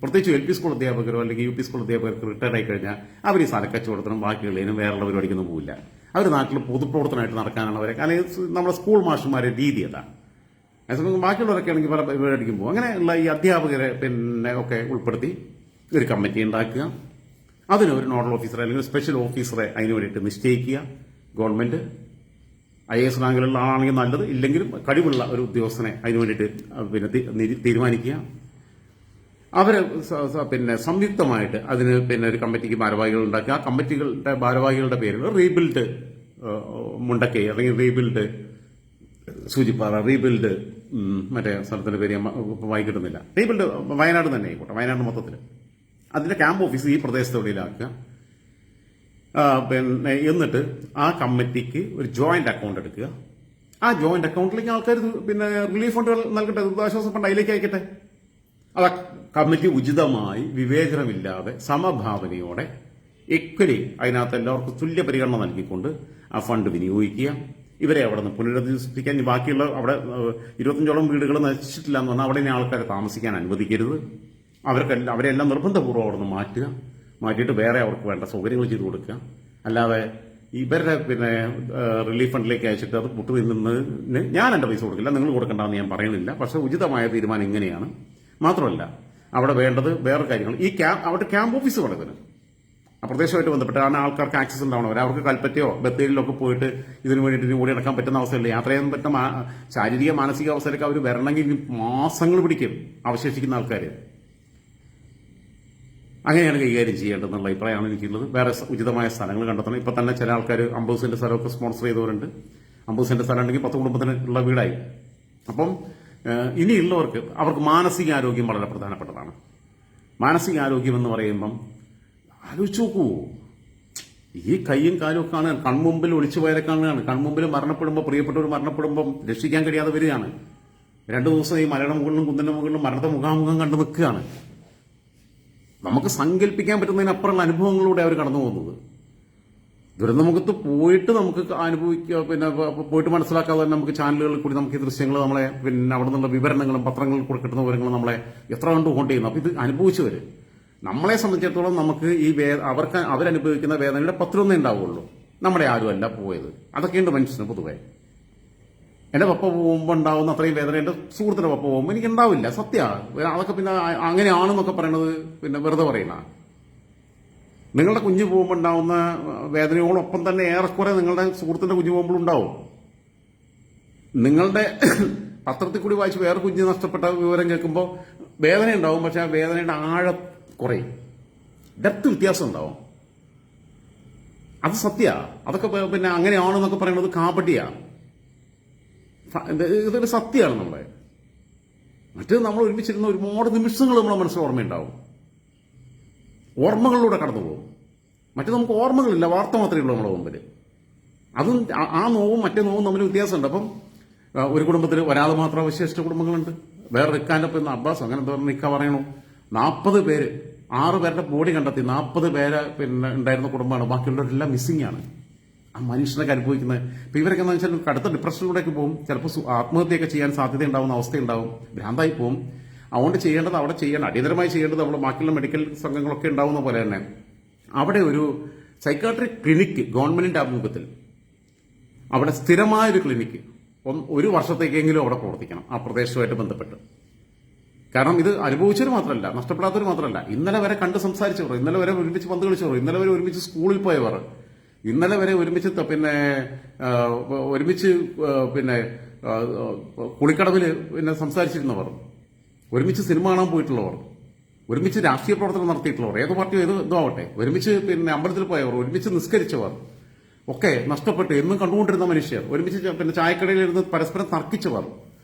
പ്രത്യേകിച്ച് LP സ്കൂൾ അധ്യാപകരോ അല്ലെങ്കിൽ UP സ്കൂൾ അധ്യാപകർക്ക് റിട്ടയർഡ് ആയി കഴിഞ്ഞാൽ അവർ ഈ സ്ഥലക്കച്ചവടത്തിനും ബാക്കിയുള്ളതിനും വേറെയുള്ള പരിപാടിക്കൊന്നും പോവില്ല. അവർ നാട്ടിൽ പൊതുപ്രവർത്തനമായിട്ട് നടക്കാനുള്ളവരെ, അല്ലെങ്കിൽ നമ്മുടെ സ്കൂൾ മാഷന്മാരുടെ രീതി അതാണ്. അതേസമയം ബാക്കിയുള്ളവരൊക്കെ ആണെങ്കിൽ പല പരിപാടിക്കും പോകും. അങ്ങനെയുള്ള ഈ അധ്യാപകരെ പിന്നെ ഒക്കെ ഉൾപ്പെടുത്തി ഒരു കമ്മിറ്റി ഉണ്ടാക്കുക, അതിന് ഒരു നോഡൽ ഓഫീസറെ അല്ലെങ്കിൽ സ്പെഷ്യൽ ഓഫീസറെ അതിന് വേണ്ടിയിട്ട് നിശ്ചയിക്കുക. ഗവൺമെന്റ് IAS റാങ്കിലുള്ള ആളാണെങ്കിൽ നല്ലത്, ഇല്ലെങ്കിലും കഴിവുള്ള ഒരു ഉദ്യോഗസ്ഥനെ അതിന് വേണ്ടിയിട്ട് പിന്നെ തീരുമാനിക്കുക. അവരെ പിന്നെ സംയുക്തമായിട്ട് അതിന് പിന്നെ ഒരു കമ്മിറ്റിക്ക് ഭാരവാഹികൾ ഉണ്ടാക്കുക. ആ കമ്മിറ്റികളുടെ ഭാരവാഹികളുടെ പേരുകൾ റീബിൽഡ് മുണ്ടക്കൈ, അല്ലെങ്കിൽ റീബിൽഡ് സൂചിപ്പാറ, റീബിൽഡ് മറ്റേ സ്ഥലത്തിന്റെ പേര് വായിക്കിട്ടുന്നില്ല, റീബിൽഡ് വയനാട് തന്നെ ആയിക്കോട്ടെ, വയനാട് മൊത്തത്തിൽ അതിന്റെ ക്യാമ്പ് ഓഫീസ് ഈ പ്രദേശത്തോടെയിലാക്കുക. പിന്നെ എന്നിട്ട് ആ കമ്മിറ്റിക്ക് ഒരു ജോയിന്റ് അക്കൗണ്ട് എടുക്കുക. ആ ജോയിന്റ് അക്കൗണ്ടിലേക്ക് ആൾക്കാർ പിന്നെ റിലീഫ് ഫണ്ടുകൾ നൽകട്ടെ, ദുരിതാശ്വാസ ഫണ്ട് അതിലേക്ക് അയക്കട്ടെ. അത് കമ്മിറ്റി ഉചിതമായി വിവേചനമില്ലാതെ സമഭാവനയോടെ ഇക്വലി അതിനകത്ത് എല്ലാവർക്കും തുല്യ പരിഗണന നൽകിക്കൊണ്ട് ആ ഫണ്ട് വിനിയോഗിക്കുക. ഇവരെ അവിടെ നിന്ന് പുനരധിവസിപ്പിക്കാൻ, ബാക്കിയുള്ള അവിടെ 25ഓളം വീടുകൾ നശിച്ചിട്ടില്ല എന്ന് പറഞ്ഞാൽ അവിടെ ആൾക്കാരെ താമസിക്കാൻ അനുവദിക്കരുത്. അവരെല്ലാം നിർബന്ധപൂർവ്വം അവിടെ നിന്ന് മാറ്റിയിട്ട് വേറെ അവർക്ക് വേണ്ട സൗകര്യങ്ങൾ ചെയ്തു കൊടുക്കുക. അല്ലാതെ ഇവരുടെ പിന്നെ റിലീഫ് ഫണ്ടിലേക്ക് അയച്ചിട്ട് അത് മുട്ടുതിന്നതിന് ഞാൻ എന്റെ പൈസ കൊടുക്കില്ല, നിങ്ങൾ കൊടുക്കണ്ടെന്ന് ഞാൻ പറയുന്നില്ല. പക്ഷെ ഉചിതമായ തീരുമാനം ഇങ്ങനെയാണ്. മാത്രമല്ല അവിടെ വേണ്ടത് വേറെ കാര്യങ്ങൾ, അവിടെ ക്യാമ്പ് ഓഫീസ് വളരെ ആ പ്രദേശമായിട്ട് ബന്ധപ്പെട്ട് കാരണം ആൾക്കാർക്ക് ആക്സസ് ഉണ്ടാവണം. അവർക്ക് കൽപ്പറ്റയോ ബത്തേരിയിലോ ഒക്കെ പോയിട്ട് ഇതിനു വേണ്ടിയിട്ട് ഓടി നടക്കാൻ പറ്റുന്ന അവസ്ഥയില്ല. യാത്ര ചെയ്യാൻ പറ്റുന്ന ശാരീരിക മാനസിക അവസ്ഥയിലേക്ക് അവർ വരണമെങ്കിൽ മാസങ്ങൾ പിടിക്കും അവശേഷിക്കുന്ന ആൾക്കാർ. അങ്ങനെയാണ് കൈകാര്യം ചെയ്യേണ്ടതെന്നുള്ള അഭിപ്രായമാണ് എനിക്കുള്ളത്. വേറെ ഉചിതമായ സ്ഥലങ്ങൾ കണ്ടെത്തണം. ഇപ്പൊ തന്നെ ചില ആൾക്കാർ 50 സെന്റ് സ്ഥലമൊക്കെ സ്പോൺസർ ചെയ്തവരുണ്ട്. 50 സെന്റ് സ്ഥലം ഉണ്ടെങ്കിൽ 10 കുടുംബത്തിന് ഉള്ള വീടായി. അപ്പം ഇനിയുള്ളവർക്ക് അവർക്ക് മാനസികാരോഗ്യം വളരെ പ്രധാനപ്പെട്ടതാണ്. മാനസികാരോഗ്യം എന്ന് പറയുമ്പം ആലോചിച്ച് നോക്കൂ, ഈ കയ്യും കാലും ഒക്കെ ആണ് കൺമുമ്പിൽ ഒളിച്ചു പോയാലെ കാണുകയാണ്. കൺമുമ്പിൽ മരണപ്പെടുമ്പോൾ, പ്രിയപ്പെട്ടവർ മരണപ്പെടുമ്പം രക്ഷിക്കാൻ കഴിയാതെ വരികയാണ്. 2 ദിവസം ഈ മലയുടെ മുകളിലും കുന്നിന്റെ മുകളിലും മരണത്തെ മുഖാമുഖം കണ്ടു നിൽക്കുകയാണ്. നമുക്ക് സങ്കല്പിക്കാൻ പറ്റുന്നതിനപ്പുറമുള്ള അനുഭവങ്ങളിലൂടെ അവർ കടന്നു പോകുന്നത്. ദുരന്തമുഖത്ത് പോയിട്ട് നമുക്ക് അനുഭവിക്കുക, പിന്നെ പോയിട്ട് മനസ്സിലാക്കാതെ തന്നെ നമുക്ക് ചാനലുകളിൽ കൂടി നമുക്ക് ഈ ദൃശ്യങ്ങൾ നമ്മളെ, പിന്നെ അവിടെ നിന്നുള്ള വിവരണങ്ങളും പത്രങ്ങളിൽ കൂടി കിട്ടുന്ന വിവരങ്ങളും നമ്മളെ എത്ര കണ്ട് കൊണ്ട് ചെയ്യുന്നു. അപ്പൊ ഇത് അനുഭവിച്ചവര്, നമ്മളെ സംബന്ധിച്ചിടത്തോളം നമുക്ക് ഈ അവരനുഭവിക്കുന്ന വേദനയുടെ 10 ഉണ്ടാവുള്ളൂ. നമ്മുടെ ആരുമല്ല പോയത്. അതൊക്കെയുണ്ട് മനുഷ്യന് പൊതുവെ. എന്റെ പപ്പ പോകുമ്പോൾ ഉണ്ടാവുന്ന അത്രയും വേദന എന്റെ സുഹൃത്തിന്റെ പപ്പ പോകുമ്പോൾ എനിക്ക് ഉണ്ടാവില്ല. സത്യ അതൊക്കെ പിന്നെ അങ്ങനെയാണെന്നൊക്കെ പറയണത് പിന്നെ വെറുതെ പറയുന്ന. നിങ്ങളുടെ കുഞ്ഞു പോകുമ്പോൾ ഉണ്ടാവുന്ന വേദനയോടൊപ്പം തന്നെ ഏറെക്കുറെ നിങ്ങളുടെ സുഹൃത്തിന്റെ കുഞ്ഞു പോകുമ്പോൾ ഉണ്ടാവും. നിങ്ങളുടെ പത്രത്തിൽ കൂടി വായിച്ച് വേറെ കുഞ്ഞ് നഷ്ടപ്പെട്ട വിവരം കേൾക്കുമ്പോൾ വേദന ഉണ്ടാവും. പക്ഷെ ആ വേദനയുടെ ആഴം കുറയും, ഡെപ്ത് വ്യത്യാസം ഉണ്ടാവും. അത് സത്യ. അതൊക്കെ പിന്നെ അങ്ങനെയാണെന്നൊക്കെ പറയുന്നത് കാപട്യാ. ഇതൊരു സത്യമാണ്. നമ്മളെ മറ്റേത് നമ്മൾ ഒരുമിച്ചിരുന്ന ഒരുപാട് നിമിഷങ്ങൾ നമ്മളെ മനസ്സിൽ ഓർമ്മയുണ്ടാവും, ഓർമ്മകളിലൂടെ കടന്നു പോകും. മറ്റേ നമുക്ക് ഓർമ്മകളില്ല, വാർത്ത മാത്രമേ ഉള്ളൂ നമ്മുടെ മുമ്പിൽ. അതും ആ നോവും മറ്റേ നോവും തമ്മിൽ വ്യത്യാസമുണ്ട്. അപ്പം ഒരു കുടുംബത്തിൽ ഒരാൾ മാത്രം അവശേഷിച്ച കുടുംബങ്ങളുണ്ട്. വേറെ നിൽക്കാൻ്റെ ഒപ്പം അബ്ബാസ് അങ്ങനെ എന്താ നിൽക്ക പറയണു, 40 പേര്, 6 പേരുടെ ബോഡി കണ്ടെത്തി, 40 പേര് പിന്നെ ഉണ്ടായിരുന്ന കുടുംബമാണ്. ബാക്കിയുള്ളവരെല്ലാം മിസ്സിംഗ് ആണ്. ആ മനുഷ്യനൊക്കെ അനുഭവിക്കുന്നത്. ഇപ്പൊ ഇവരൊക്കെ എന്ന് വെച്ചാൽ കടുത്ത ഡിപ്രഷനിലൂടെയൊക്കെ പോകും. ചിലപ്പോൾ ആത്മഹത്യയൊക്കെ ചെയ്യാൻ സാധ്യതയുണ്ടാവുന്ന അവസ്ഥയുണ്ടാവും, ഭ്രാന്തായി പോകും. അതുകൊണ്ട് ചെയ്യേണ്ടത് അവിടെ ചെയ്യേണ്ട, അടിയന്തരമായി ചെയ്യേണ്ടത് നമ്മൾ ബാക്കിയുള്ള മെഡിക്കൽ സംഘങ്ങളൊക്കെ ഉണ്ടാവുന്ന പോലെ തന്നെ അവിടെ ഒരു സൈക്കാട്രിക് ക്ലിനിക്ക് ഗവൺമെന്റിന്റെ ആഭിമുഖ്യത്തിൽ അവിടെ സ്ഥിരമായൊരു ക്ലിനിക്ക് 1 വർഷത്തേക്കെങ്കിലും അവിടെ പ്രവർത്തിക്കണം, ആ പ്രദേശവുമായിട്ട് ബന്ധപ്പെട്ട്. കാരണം ഇത് അനുഭവിച്ചവർ മാത്രമല്ല, നഷ്ടപ്പെടാത്തവർ മാത്രമല്ല, ഇന്നലെ വരെ കണ്ട് സംസാരിച്ചവർ, ഇന്നലെ വരെ ഒരുമിച്ച് പന്ത് കളിച്ചവർ, ഇന്നലെ വരെ ഒരുമിച്ച് സ്കൂളിൽ പോയവർ, ഇന്നലെ വരെ ഒരുമിച്ച് പിന്നെ കുളിക്കടവിൽ പിന്നെ സംസാരിച്ചിരുന്നവർ, ഒരുമിച്ച് സിനിമ കാണാൻ പോയിട്ടുള്ളവർ, ഒരുമിച്ച് രാഷ്ട്രീയ പ്രവർത്തനം നടത്തിയിട്ടുള്ളവർ, ഏത് പാർട്ടിയോ ഇതാവട്ടെ, ഒരുമിച്ച് പിന്നെ അമ്പലത്തിൽ പോയവർ, ഒരുമിച്ച് നിസ്കരിച്ചവർ ഒക്കെ നഷ്ടപ്പെട്ട് എന്നും കണ്ടുകൊണ്ടിരുന്ന മനുഷ്യർ, ഒരുമിച്ച് പിന്നെ ചായക്കടയിലിരുന്ന് പരസ്പരം തർക്കിച്ചവർ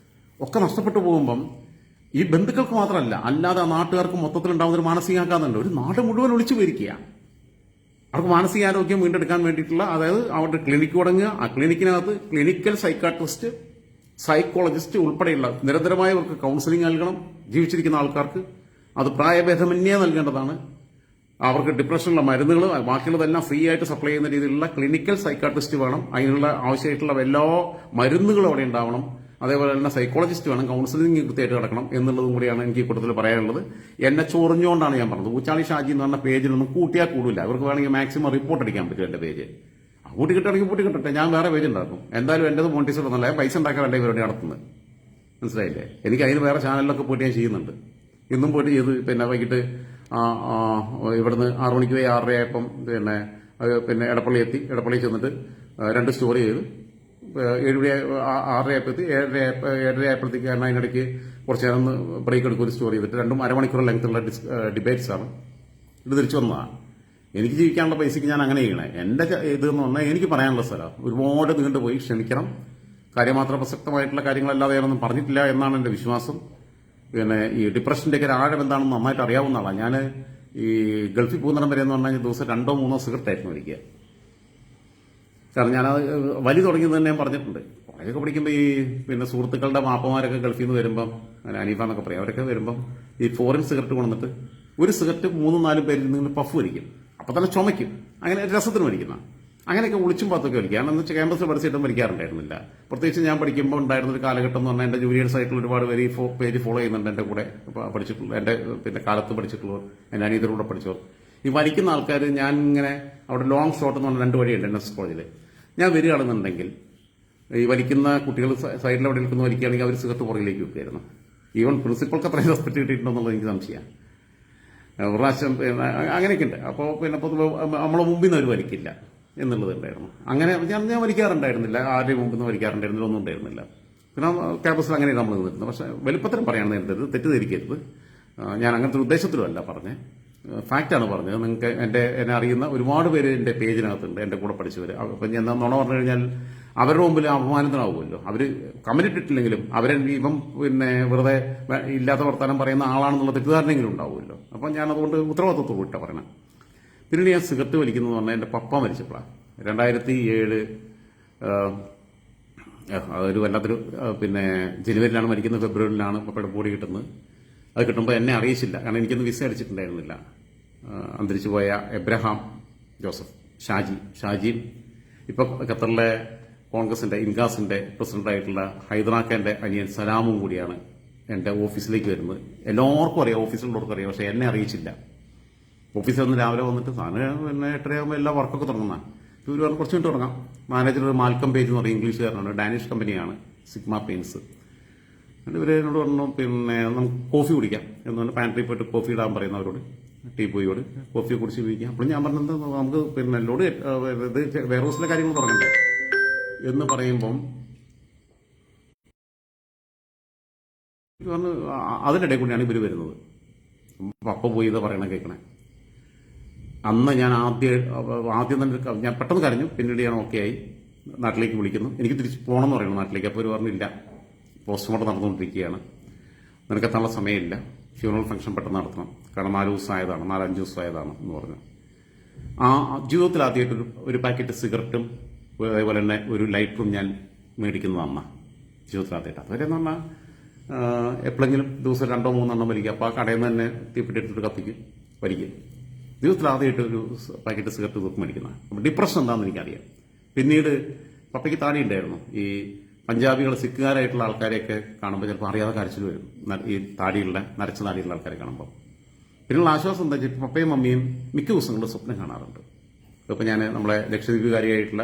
ഒക്കെ നഷ്ടപ്പെട്ടു പോകുമ്പം ഈ ബന്ധുക്കൾക്ക് മാത്രമല്ല, അല്ലാതെ ആ നാട്ടുകാർക്ക് മൊത്തത്തിൽ ഉണ്ടാകുന്ന ഒരു മാനസികാഘാതമുണ്ട്. ഒരു നാട് മുഴുവൻ ഒളിച്ചു പോയിരിക്കുക. അവർക്ക് മാനസികാരോഗ്യം വീണ്ടെടുക്കാൻ വേണ്ടിയിട്ടുള്ള, അതായത് അവരുടെ ക്ലിനിക്ക് തുടങ്ങുക, ആ ക്ലിനിക്കിനകത്ത് ക്ലിനിക്കൽ സൈക്കാട്രിസ്റ്റ്, സൈക്കോളജിസ്റ്റ് ഉൾപ്പെടെയുള്ള നിരന്തരമായവർക്ക് കൗൺസിലിംഗ് നൽകണം. ജീവിച്ചിരിക്കുന്ന ആൾക്കാർക്ക് അത് പ്രായഭേദമന്യേ നൽകേണ്ടതാണ്. അവർക്ക് ഡിപ്രഷനുള്ള മരുന്നുകൾ ബാക്കിയുള്ളതെല്ലാം ഫ്രീ ആയിട്ട് സപ്ലൈ ചെയ്യുന്ന രീതിയിലുള്ള ക്ലിനിക്കൽ സൈക്കാട്രിസ്റ്റ് വേണം. അതിനുള്ള ആവശ്യമായിട്ടുള്ള എല്ലാ മരുന്നുകളും അവിടെ ഉണ്ടാവണം. അതേപോലെ തന്നെ സൈക്കോളജിസ്റ്റ് വേണം, കൗൺസിലിംഗ് കൃത്യമായിട്ട് കിടക്കണം എന്നുള്ളതും കൂടിയാണ് എനിക്ക് ഈ കൂട്ടത്തിൽ പറയാനുള്ളത്. എന്നെ ചൊറിഞ്ഞുകൊണ്ടാണ് ഞാൻ പറഞ്ഞത്. ഊച്ചാളി ഷാജി എന്ന് പറഞ്ഞ പേജിലൊന്നും കൂട്ടിയാൽ കൂടില്ല. അവർക്ക് വേണമെങ്കിൽ മാക്സിമം റിപ്പോർട്ട് അടിക്കാൻ പറ്റും എന്റെ പേജ്. കൂട്ടി കിട്ടുകയാണെങ്കിൽ കൂട്ടി കിട്ടട്ടെ, ഞാൻ വേറെ പേജ് ഉണ്ടാക്കും. എന്തായാലും എന്റേത് മോണിറ്റൈസർ ഒന്നല്ല, പൈസ ഉണ്ടാക്കാൻ വേണ്ട ഇവരുടെ നടത്തുന്നത്. മനസ്സിലായില്ലേ? എനിക്ക് അതിന് വേറെ ചാനലിലൊക്കെ പോയിട്ട് ഞാൻ ചെയ്യുന്നുണ്ട്. ഇന്നും പോയിട്ട് ചെയ്ത് പിന്നെ വൈകിട്ട് ഇവിടുന്ന് 6 മണിക്ക് പോയി 6:30 ആയപ്പം പിന്നെ എടപ്പള്ളി എത്തി. എടപ്പള്ളി ചെന്നിട്ട് 2 സ്റ്റോറി ചെയ്ത് 7 മണി 6:30 ആയപ്പോഴത്തി 7:30 ആയപ്പോഴത്തേക്ക് അതിനിടയ്ക്ക് കുറച്ച് നേരം ബ്രേക്ക് എടുക്കും, ഒരു സ്റ്റോറി ചെയ്തിട്ട് 2 അരമണിക്കൂർ ലെങ്ത്തുള്ള ഡിബേറ്റ്സ് ആണ്. ഇത് തിരിച്ചു വന്നതാണ്. എനിക്ക് ജീവിക്കാനുള്ള പൈസയ്ക്ക് ഞാൻ അങ്ങനെ ചെയ്യണേ. എന്റെ ഇതെന്ന് പറഞ്ഞാൽ എനിക്ക് പറയാനുള്ള സ്ഥലം ഒരുപാട് നീണ്ടുപോയി, ക്ഷമിക്കണം. കാര്യമാത്ര പ്രസക്തമായിട്ടുള്ള കാര്യങ്ങളല്ലാതെ ഞാനൊന്നും പറഞ്ഞിട്ടില്ല എന്നാണ് എന്റെ വിശ്വാസം. പിന്നെ ഈ ഡിപ്രഷന്റെ ഒക്കെ ആഴം എന്താണെന്ന് നന്നായിട്ട് അറിയാവുന്ന ആളാണ് ഞാൻ. ഈ ഗൾഫിൽ പോകുന്നിടം വരെ എന്ന് പറഞ്ഞാൽ ദിവസം 2 or 3 സിഗരറ്റ് ആയിരുന്നു കഴിക്കുക. കാരണം ഞാനത് വലി തുടങ്ങിയത് തന്നെ ഞാൻ പറഞ്ഞിട്ടുണ്ട്. കോളേജൊക്കെ പഠിക്കുമ്പോൾ ഈ പിന്നെ സുഹൃത്തുക്കളുടെ മാപ്പമാരൊക്കെ ഗൾഫിൽ നിന്ന് വരുമ്പം, അനീഫ എന്നൊക്കെ പറയും, അവരൊക്കെ വരുമ്പം ഈ ഫോറിൻ സിഗരറ്റ് കൊണ്ടുവന്നിട്ട് ഒരു സിഗരറ്റ് 3-4 പേരിൽ നിന്ന് പഫ് വലിക്കും. അപ്പൊ തന്നെ ചുമയ്ക്കും. അങ്ങനെ രസത്തിന് വലിക്കുന്ന അങ്ങനെയൊക്കെ ഒളിച്ചും പാത്തൊക്കെ വലിക്കുക. കാരണം എന്ന് വെച്ചാൽ ക്യാമ്പസിൽ പഠിച്ചിട്ടും വലിക്കാറുണ്ടായിരുന്നില്ല. പ്രത്യേകിച്ച് ഞാൻ പഠിക്കുമ്പോൾ ഉണ്ടായിരുന്ന ഒരു കാലഘട്ടം എന്ന് പറഞ്ഞാൽ എന്റെ ജൂനിയേഴ്സ് ആയിട്ടുള്ള ഒരുപാട് പേര് ഫോളോ ചെയ്യുന്നുണ്ട്. എന്റെ കൂടെ പഠിച്ചിട്ടുള്ള, എന്റെ പിന്നെ കാലത്ത് പഠിച്ചിട്ടുള്ളവർ, എന്റെ അനിയത്തിയുടെ കൂടെ പഠിച്ചവർ. ഈ വലിക്കുന്ന ആൾക്കാർ, ഞാൻ ഇങ്ങനെ അവിടെ ലോങ് ഷോട്ട് എന്ന് പറഞ്ഞ 2 വഴിയുണ്ട് NS കോളേജിൽ. ഞാൻ വരികയാണെന്നുണ്ടെങ്കിൽ ഈ വലിക്കുന്ന കുട്ടികൾ സൈഡിൽ അവിടെ നിൽക്കുന്ന വലിക്കുകയാണെങ്കിൽ അവർ സിഗരറ്റ് പുറകിലേക്ക് വെക്കുകയായിരുന്നു. ഈവൻ പ്രിൻസിപ്പൾക്ക് അത്രയും റെസ്പെക്ട് കിട്ടിയിട്ടുണ്ടെന്നുള്ളത് എനിക്ക് സംശയമാണ്. ഒരു പ്രാവശ്യം അങ്ങനെയൊക്കെ ഉണ്ട്. അപ്പോൾ പിന്നെ പൊതുവെ നമ്മളെ മുമ്പിൽ നിന്ന് അവർ വലിക്കില്ല എന്നുള്ളതുണ്ടായിരുന്നു. അങ്ങനെ ഞാൻ വലിക്കാറുണ്ടായിരുന്നില്ല, ആരുടെയും മുമ്പിൽ നിന്ന് വലിക്കാറുണ്ടായിരുന്നില്ല, ഒന്നും ഉണ്ടായിരുന്നില്ല. പിന്നെ ക്യാമ്പസിൽ അങ്ങനെ നമ്മൾ നിന്നിരുന്നത്. പക്ഷെ വലുപ്പത്തിനും പറയാൻ നേരത്തത് തെറ്റിദ്ധരിക്കരുത്. ഞാൻ അങ്ങനത്തെ ഒരു ഉദ്ദേശത്തിലുമല്ല പറഞ്ഞത്, ഫാക്റ്റാണ് പറഞ്ഞത്. നിങ്ങൾക്ക് എന്നെ അറിയുന്ന ഒരുപാട് പേര് എന്റെ പേജിനകത്തുണ്ട്, എന്റെ കൂടെ പഠിച്ചവർ. അപ്പം ഞാൻ നുണ പറഞ്ഞു കഴിഞ്ഞാൽ അവരുടെ മുമ്പിൽ അപമാനത്തിനാവുമല്ലോ. അവര് കമന്റ് ഇട്ടിട്ടില്ലെങ്കിലും അവരെ ഇപ്പം പിന്നെ വെറുതെ ഇല്ലാത്ത വർത്താനം പറയുന്ന ആളാണെന്നുള്ള തെറ്റിദ്ധാരണെങ്കിലും ഉണ്ടാവുമല്ലോ. അപ്പം ഞാൻ അതുകൊണ്ട് ഉത്തരവാദിത്വത്തോട് വിട്ടാ പറയണം. പിന്നീട് ഞാൻ സിഗരറ്റ് വലിക്കുന്നത് പറഞ്ഞാൽ എന്റെ പപ്പ മരിച്ചപ്പോഴാണ്. 2007 അതൊരു വല്ലാത്തൊരു പിന്നെ ജനുവരിയിലാണ് മരിക്കുന്നത്, ഫെബ്രുവരിയിലാണ് പപ്പയുടെ ബോഡി കിട്ടുന്നത്. അത് കിട്ടുമ്പോൾ എന്നെ അറിയിച്ചില്ല, കാരണം എനിക്കൊന്ന് വിസ അടിച്ചിട്ടുണ്ടായിരുന്നില്ല. അന്തരിച്ചു പോയ എബ്രഹാം ജോസഫ് ഷാജിയും ഇപ്പൊ ഖത്തറിലെ കോൺഗ്രസിന്റെ ഇൻഗാസിന്റെ പ്രസിഡന്റായിട്ടുള്ള ഹൈദറാഖാന്റെ അനിയൻ സലാമും കൂടിയാണ് എന്റെ ഓഫീസിലേക്ക് വരുന്നത്. എല്ലാവർക്കും അറിയാം, ഓഫീസിലുള്ളവർക്കും അറിയാം, പക്ഷെ എന്നെ അറിയിച്ചില്ല. ഓഫീസിൽ നിന്ന് രാവിലെ വന്നിട്ട് പിന്നെ 8:30 എല്ലാ വർക്കൊക്കെ തുടങ്ങുന്ന ഇവർ പറഞ്ഞ് കുറച്ച് മിനിറ്റ് തുടങ്ങാം. മാനേജർ ഒരു മാൽക്കം പേജ് എന്ന് പറയും, ഇംഗ്ലീഷുകാരനാണ്, ഡാനിഷ് കമ്പനിയാണ് സിഗ്മ പെയിൻസ്. ഇവർ എന്നോട് പറഞ്ഞു പിന്നെ നമുക്ക് കോഫി കുടിക്കാം എന്ന് പറഞ്ഞ് പാൻട്രി പോയിട്ട് കോഫി ഇടാൻ പറയുന്നവരോട്, ടീ പോയോട് കോഫി കുടിച്ച് ഉപയോഗിക്കാം. അപ്പോൾ ഞാൻ പറഞ്ഞത് നമുക്ക് പിന്നെ ലോഡ് ഇത് വെയർഹൗസിലെ കാര്യങ്ങൾ തുടങ്ങണ്ടേ എന്ന് പറയുമ്പം പറഞ്ഞ് അതിനിടെ കൂടിയാണ് ഇവർ വരുന്നത്. പപ്പ പോയി ഇത് പറയണ കേൾക്കണേ. അന്ന് ഞാൻ ആദ്യം തന്നെ ഞാൻ പെട്ടെന്ന് കരഞ്ഞു. പിന്നീട് ഞാൻ ഓക്കെ ആയി, നാട്ടിലേക്ക് വിളിക്കുന്നു. എനിക്ക് തിരിച്ച് പോകണം എന്ന് പറയുന്നു നാട്ടിലേക്ക്. അപ്പോൾ ഒരു പറഞ്ഞില്ല, പോസ്റ്റ്മോർട്ടം നടന്നുകൊണ്ടിരിക്കുകയാണ്, നിനക്കെത്താനുള്ള സമയമില്ല, ഫ്യൂണറൽ ഫംഗ്ഷൻ പെട്ടെന്ന് നടത്തണം, കാരണം 4-5 ദിവസം ആയതാണ് എന്ന് പറഞ്ഞു. ആ ജീവിതത്തിൽ ആദ്യമായിട്ട് ഒരു പാക്കറ്റ് സിഗരറ്റും അതേപോലെ തന്നെ ഒരു ലൈറ്ററും ഞാൻ മേടിക്കുന്നത് അമ്മ ജീവിതത്തിൽ ആദ്യമായിട്ട്. അതുവരെ എന്ന് പറഞ്ഞാൽ എപ്പോഴെങ്കിലും ദിവസം 2-3 വലിക്കുക. അപ്പോൾ ആ കടയിൽ നിന്ന് തന്നെ തീപ്പെട്ടി എടുത്തിട്ട് കത്തിക്കും, വലിക്കും. ജീവിതത്തിൽ ആദ്യമായിട്ട് ഒരു പാക്കറ്റ് സിഗരറ്റ് തൂക്കി മേടിക്കുന്നത്. അപ്പോൾ ഡിപ്രഷൻ എന്താണെന്ന് എനിക്കറിയാം. പിന്നീട് പപ്പയ്ക്ക് താടി ഉണ്ടായിരുന്നു. ഈ പഞ്ചാബികൾ സിഖുകാരായിട്ടുള്ള ആൾക്കാരെയൊക്കെ കാണുമ്പോൾ ചിലപ്പോൾ അറിയാതെ കരച്ചിൽ വരും, ഈ താടിയുള്ള നരച്ച താടിയുള്ള ആൾക്കാരെ കാണുമ്പോൾ. പിന്നെയുള്ള ആശ്വാസം എന്താ വെച്ചാൽ പപ്പയും മമ്മിയും മിക്ക ദിവസങ്ങളും സ്വപ്നം കാണാറുണ്ട്. ഇപ്പോൾ ഞാൻ നമ്മളെ ലക്ഷദ്വീപുകാരിയായിട്ടുള്ള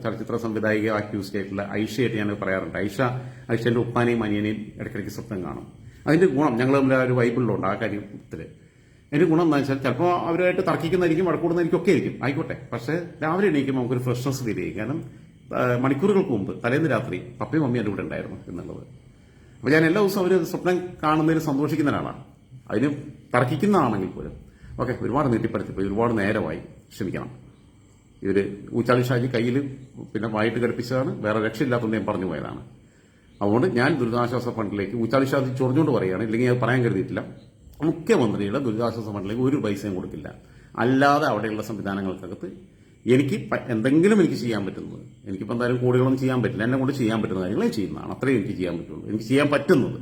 ചലച്ചിത്ര സംവിധായിക ആക്ടിവിസ്റ്റ് ആയിട്ടുള്ള ഐഷയായിട്ട് ഞാൻ പറയാറുണ്ട്. ഐഷന്റെ ഉപ്പാനെയും അനിയനെയും ഇടയ്ക്കിടയ്ക്ക് സ്വപ്നം കാണും. അതിന്റെ ഗുണം ഞങ്ങൾ തമ്മിൽ ഒരു വൈബിളിലുണ്ട് ആ കാര്യത്തിൽ. അതിന്റെ ഗുണം എന്താ വെച്ചാൽ ചിലപ്പോൾ അവരുമായിട്ട് തർക്കിക്കുന്നതായിരിക്കും, വഴക്കൂടുന്നതായിരിക്കും, ഒക്കെ ആയിരിക്കും, ആയിക്കോട്ടെ. പക്ഷേ രാവിലെ എണീക്കുമ്പോൾ നമുക്കൊരു ഫ്രഷ്നസ് ഫീൽ ചെയ്യും. കാരണം മണിക്കൂറുകൾക്ക് മുമ്പ് തലേന്ന് രാത്രി പപ്പയും മമ്മിയും എൻ്റെ കൂടെ ഉണ്ടായിരുന്നു എന്നുള്ളത്. അപ്പോൾ ഞാൻ എല്ലാ ദിവസവും അവർ സ്വപ്നം കാണുന്നതിന് സന്തോഷിക്കുന്ന ഒരാളാണ്. അതിന് തർക്കിക്കുന്നതാണെങ്കിൽ പോലും ഓക്കെ, ഒരുപാട് നീട്ടിപ്പറിച്ചപ്പോൾ ഒരുപാട് നേരമായി, ക്ഷമിക്കണം. ഇവർ ഊച്ചാളി ഷാജി കയ്യിൽ പിന്നെ വായിട്ട് ഘടിപ്പിച്ചതാണ്, വേറെ രക്ഷയില്ലാത്തതുകൊണ്ട് ഞാൻ പറഞ്ഞു പോയതാണ്. അതുകൊണ്ട് ഞാൻ ദുരിതാശ്വാസ ഫണ്ടിലേക്ക് ഊച്ചാളി ഷാജി ചൊറിഞ്ഞുകൊണ്ട് പറയുകയാണ്, ഇല്ലെങ്കിൽ ഞാൻ പറയാൻ കരുതിയിട്ടില്ല, മുഖ്യമന്ത്രിയുടെ ദുരിതാശ്വാസ ഫണ്ടിലേക്ക് ഒരു പൈസയും കൊടുക്കില്ല. അല്ലാതെ അവിടെയുള്ള സംവിധാനങ്ങൾക്കകത്ത് എനിക്ക് എന്തെങ്കിലും എനിക്ക് ചെയ്യാൻ പറ്റുന്നത്, എനിക്കിപ്പോൾ എന്തായാലും കോടികളൊന്നും ചെയ്യാൻ പറ്റില്ല, എന്നെ കൊണ്ട് ചെയ്യാൻ പറ്റുന്ന കാര്യങ്ങളെ ചെയ്യുന്നതാണ്. അത്രയും എനിക്ക് ചെയ്യാൻ പറ്റുള്ളൂ, എനിക്ക് ചെയ്യാൻ പറ്റുന്നത്.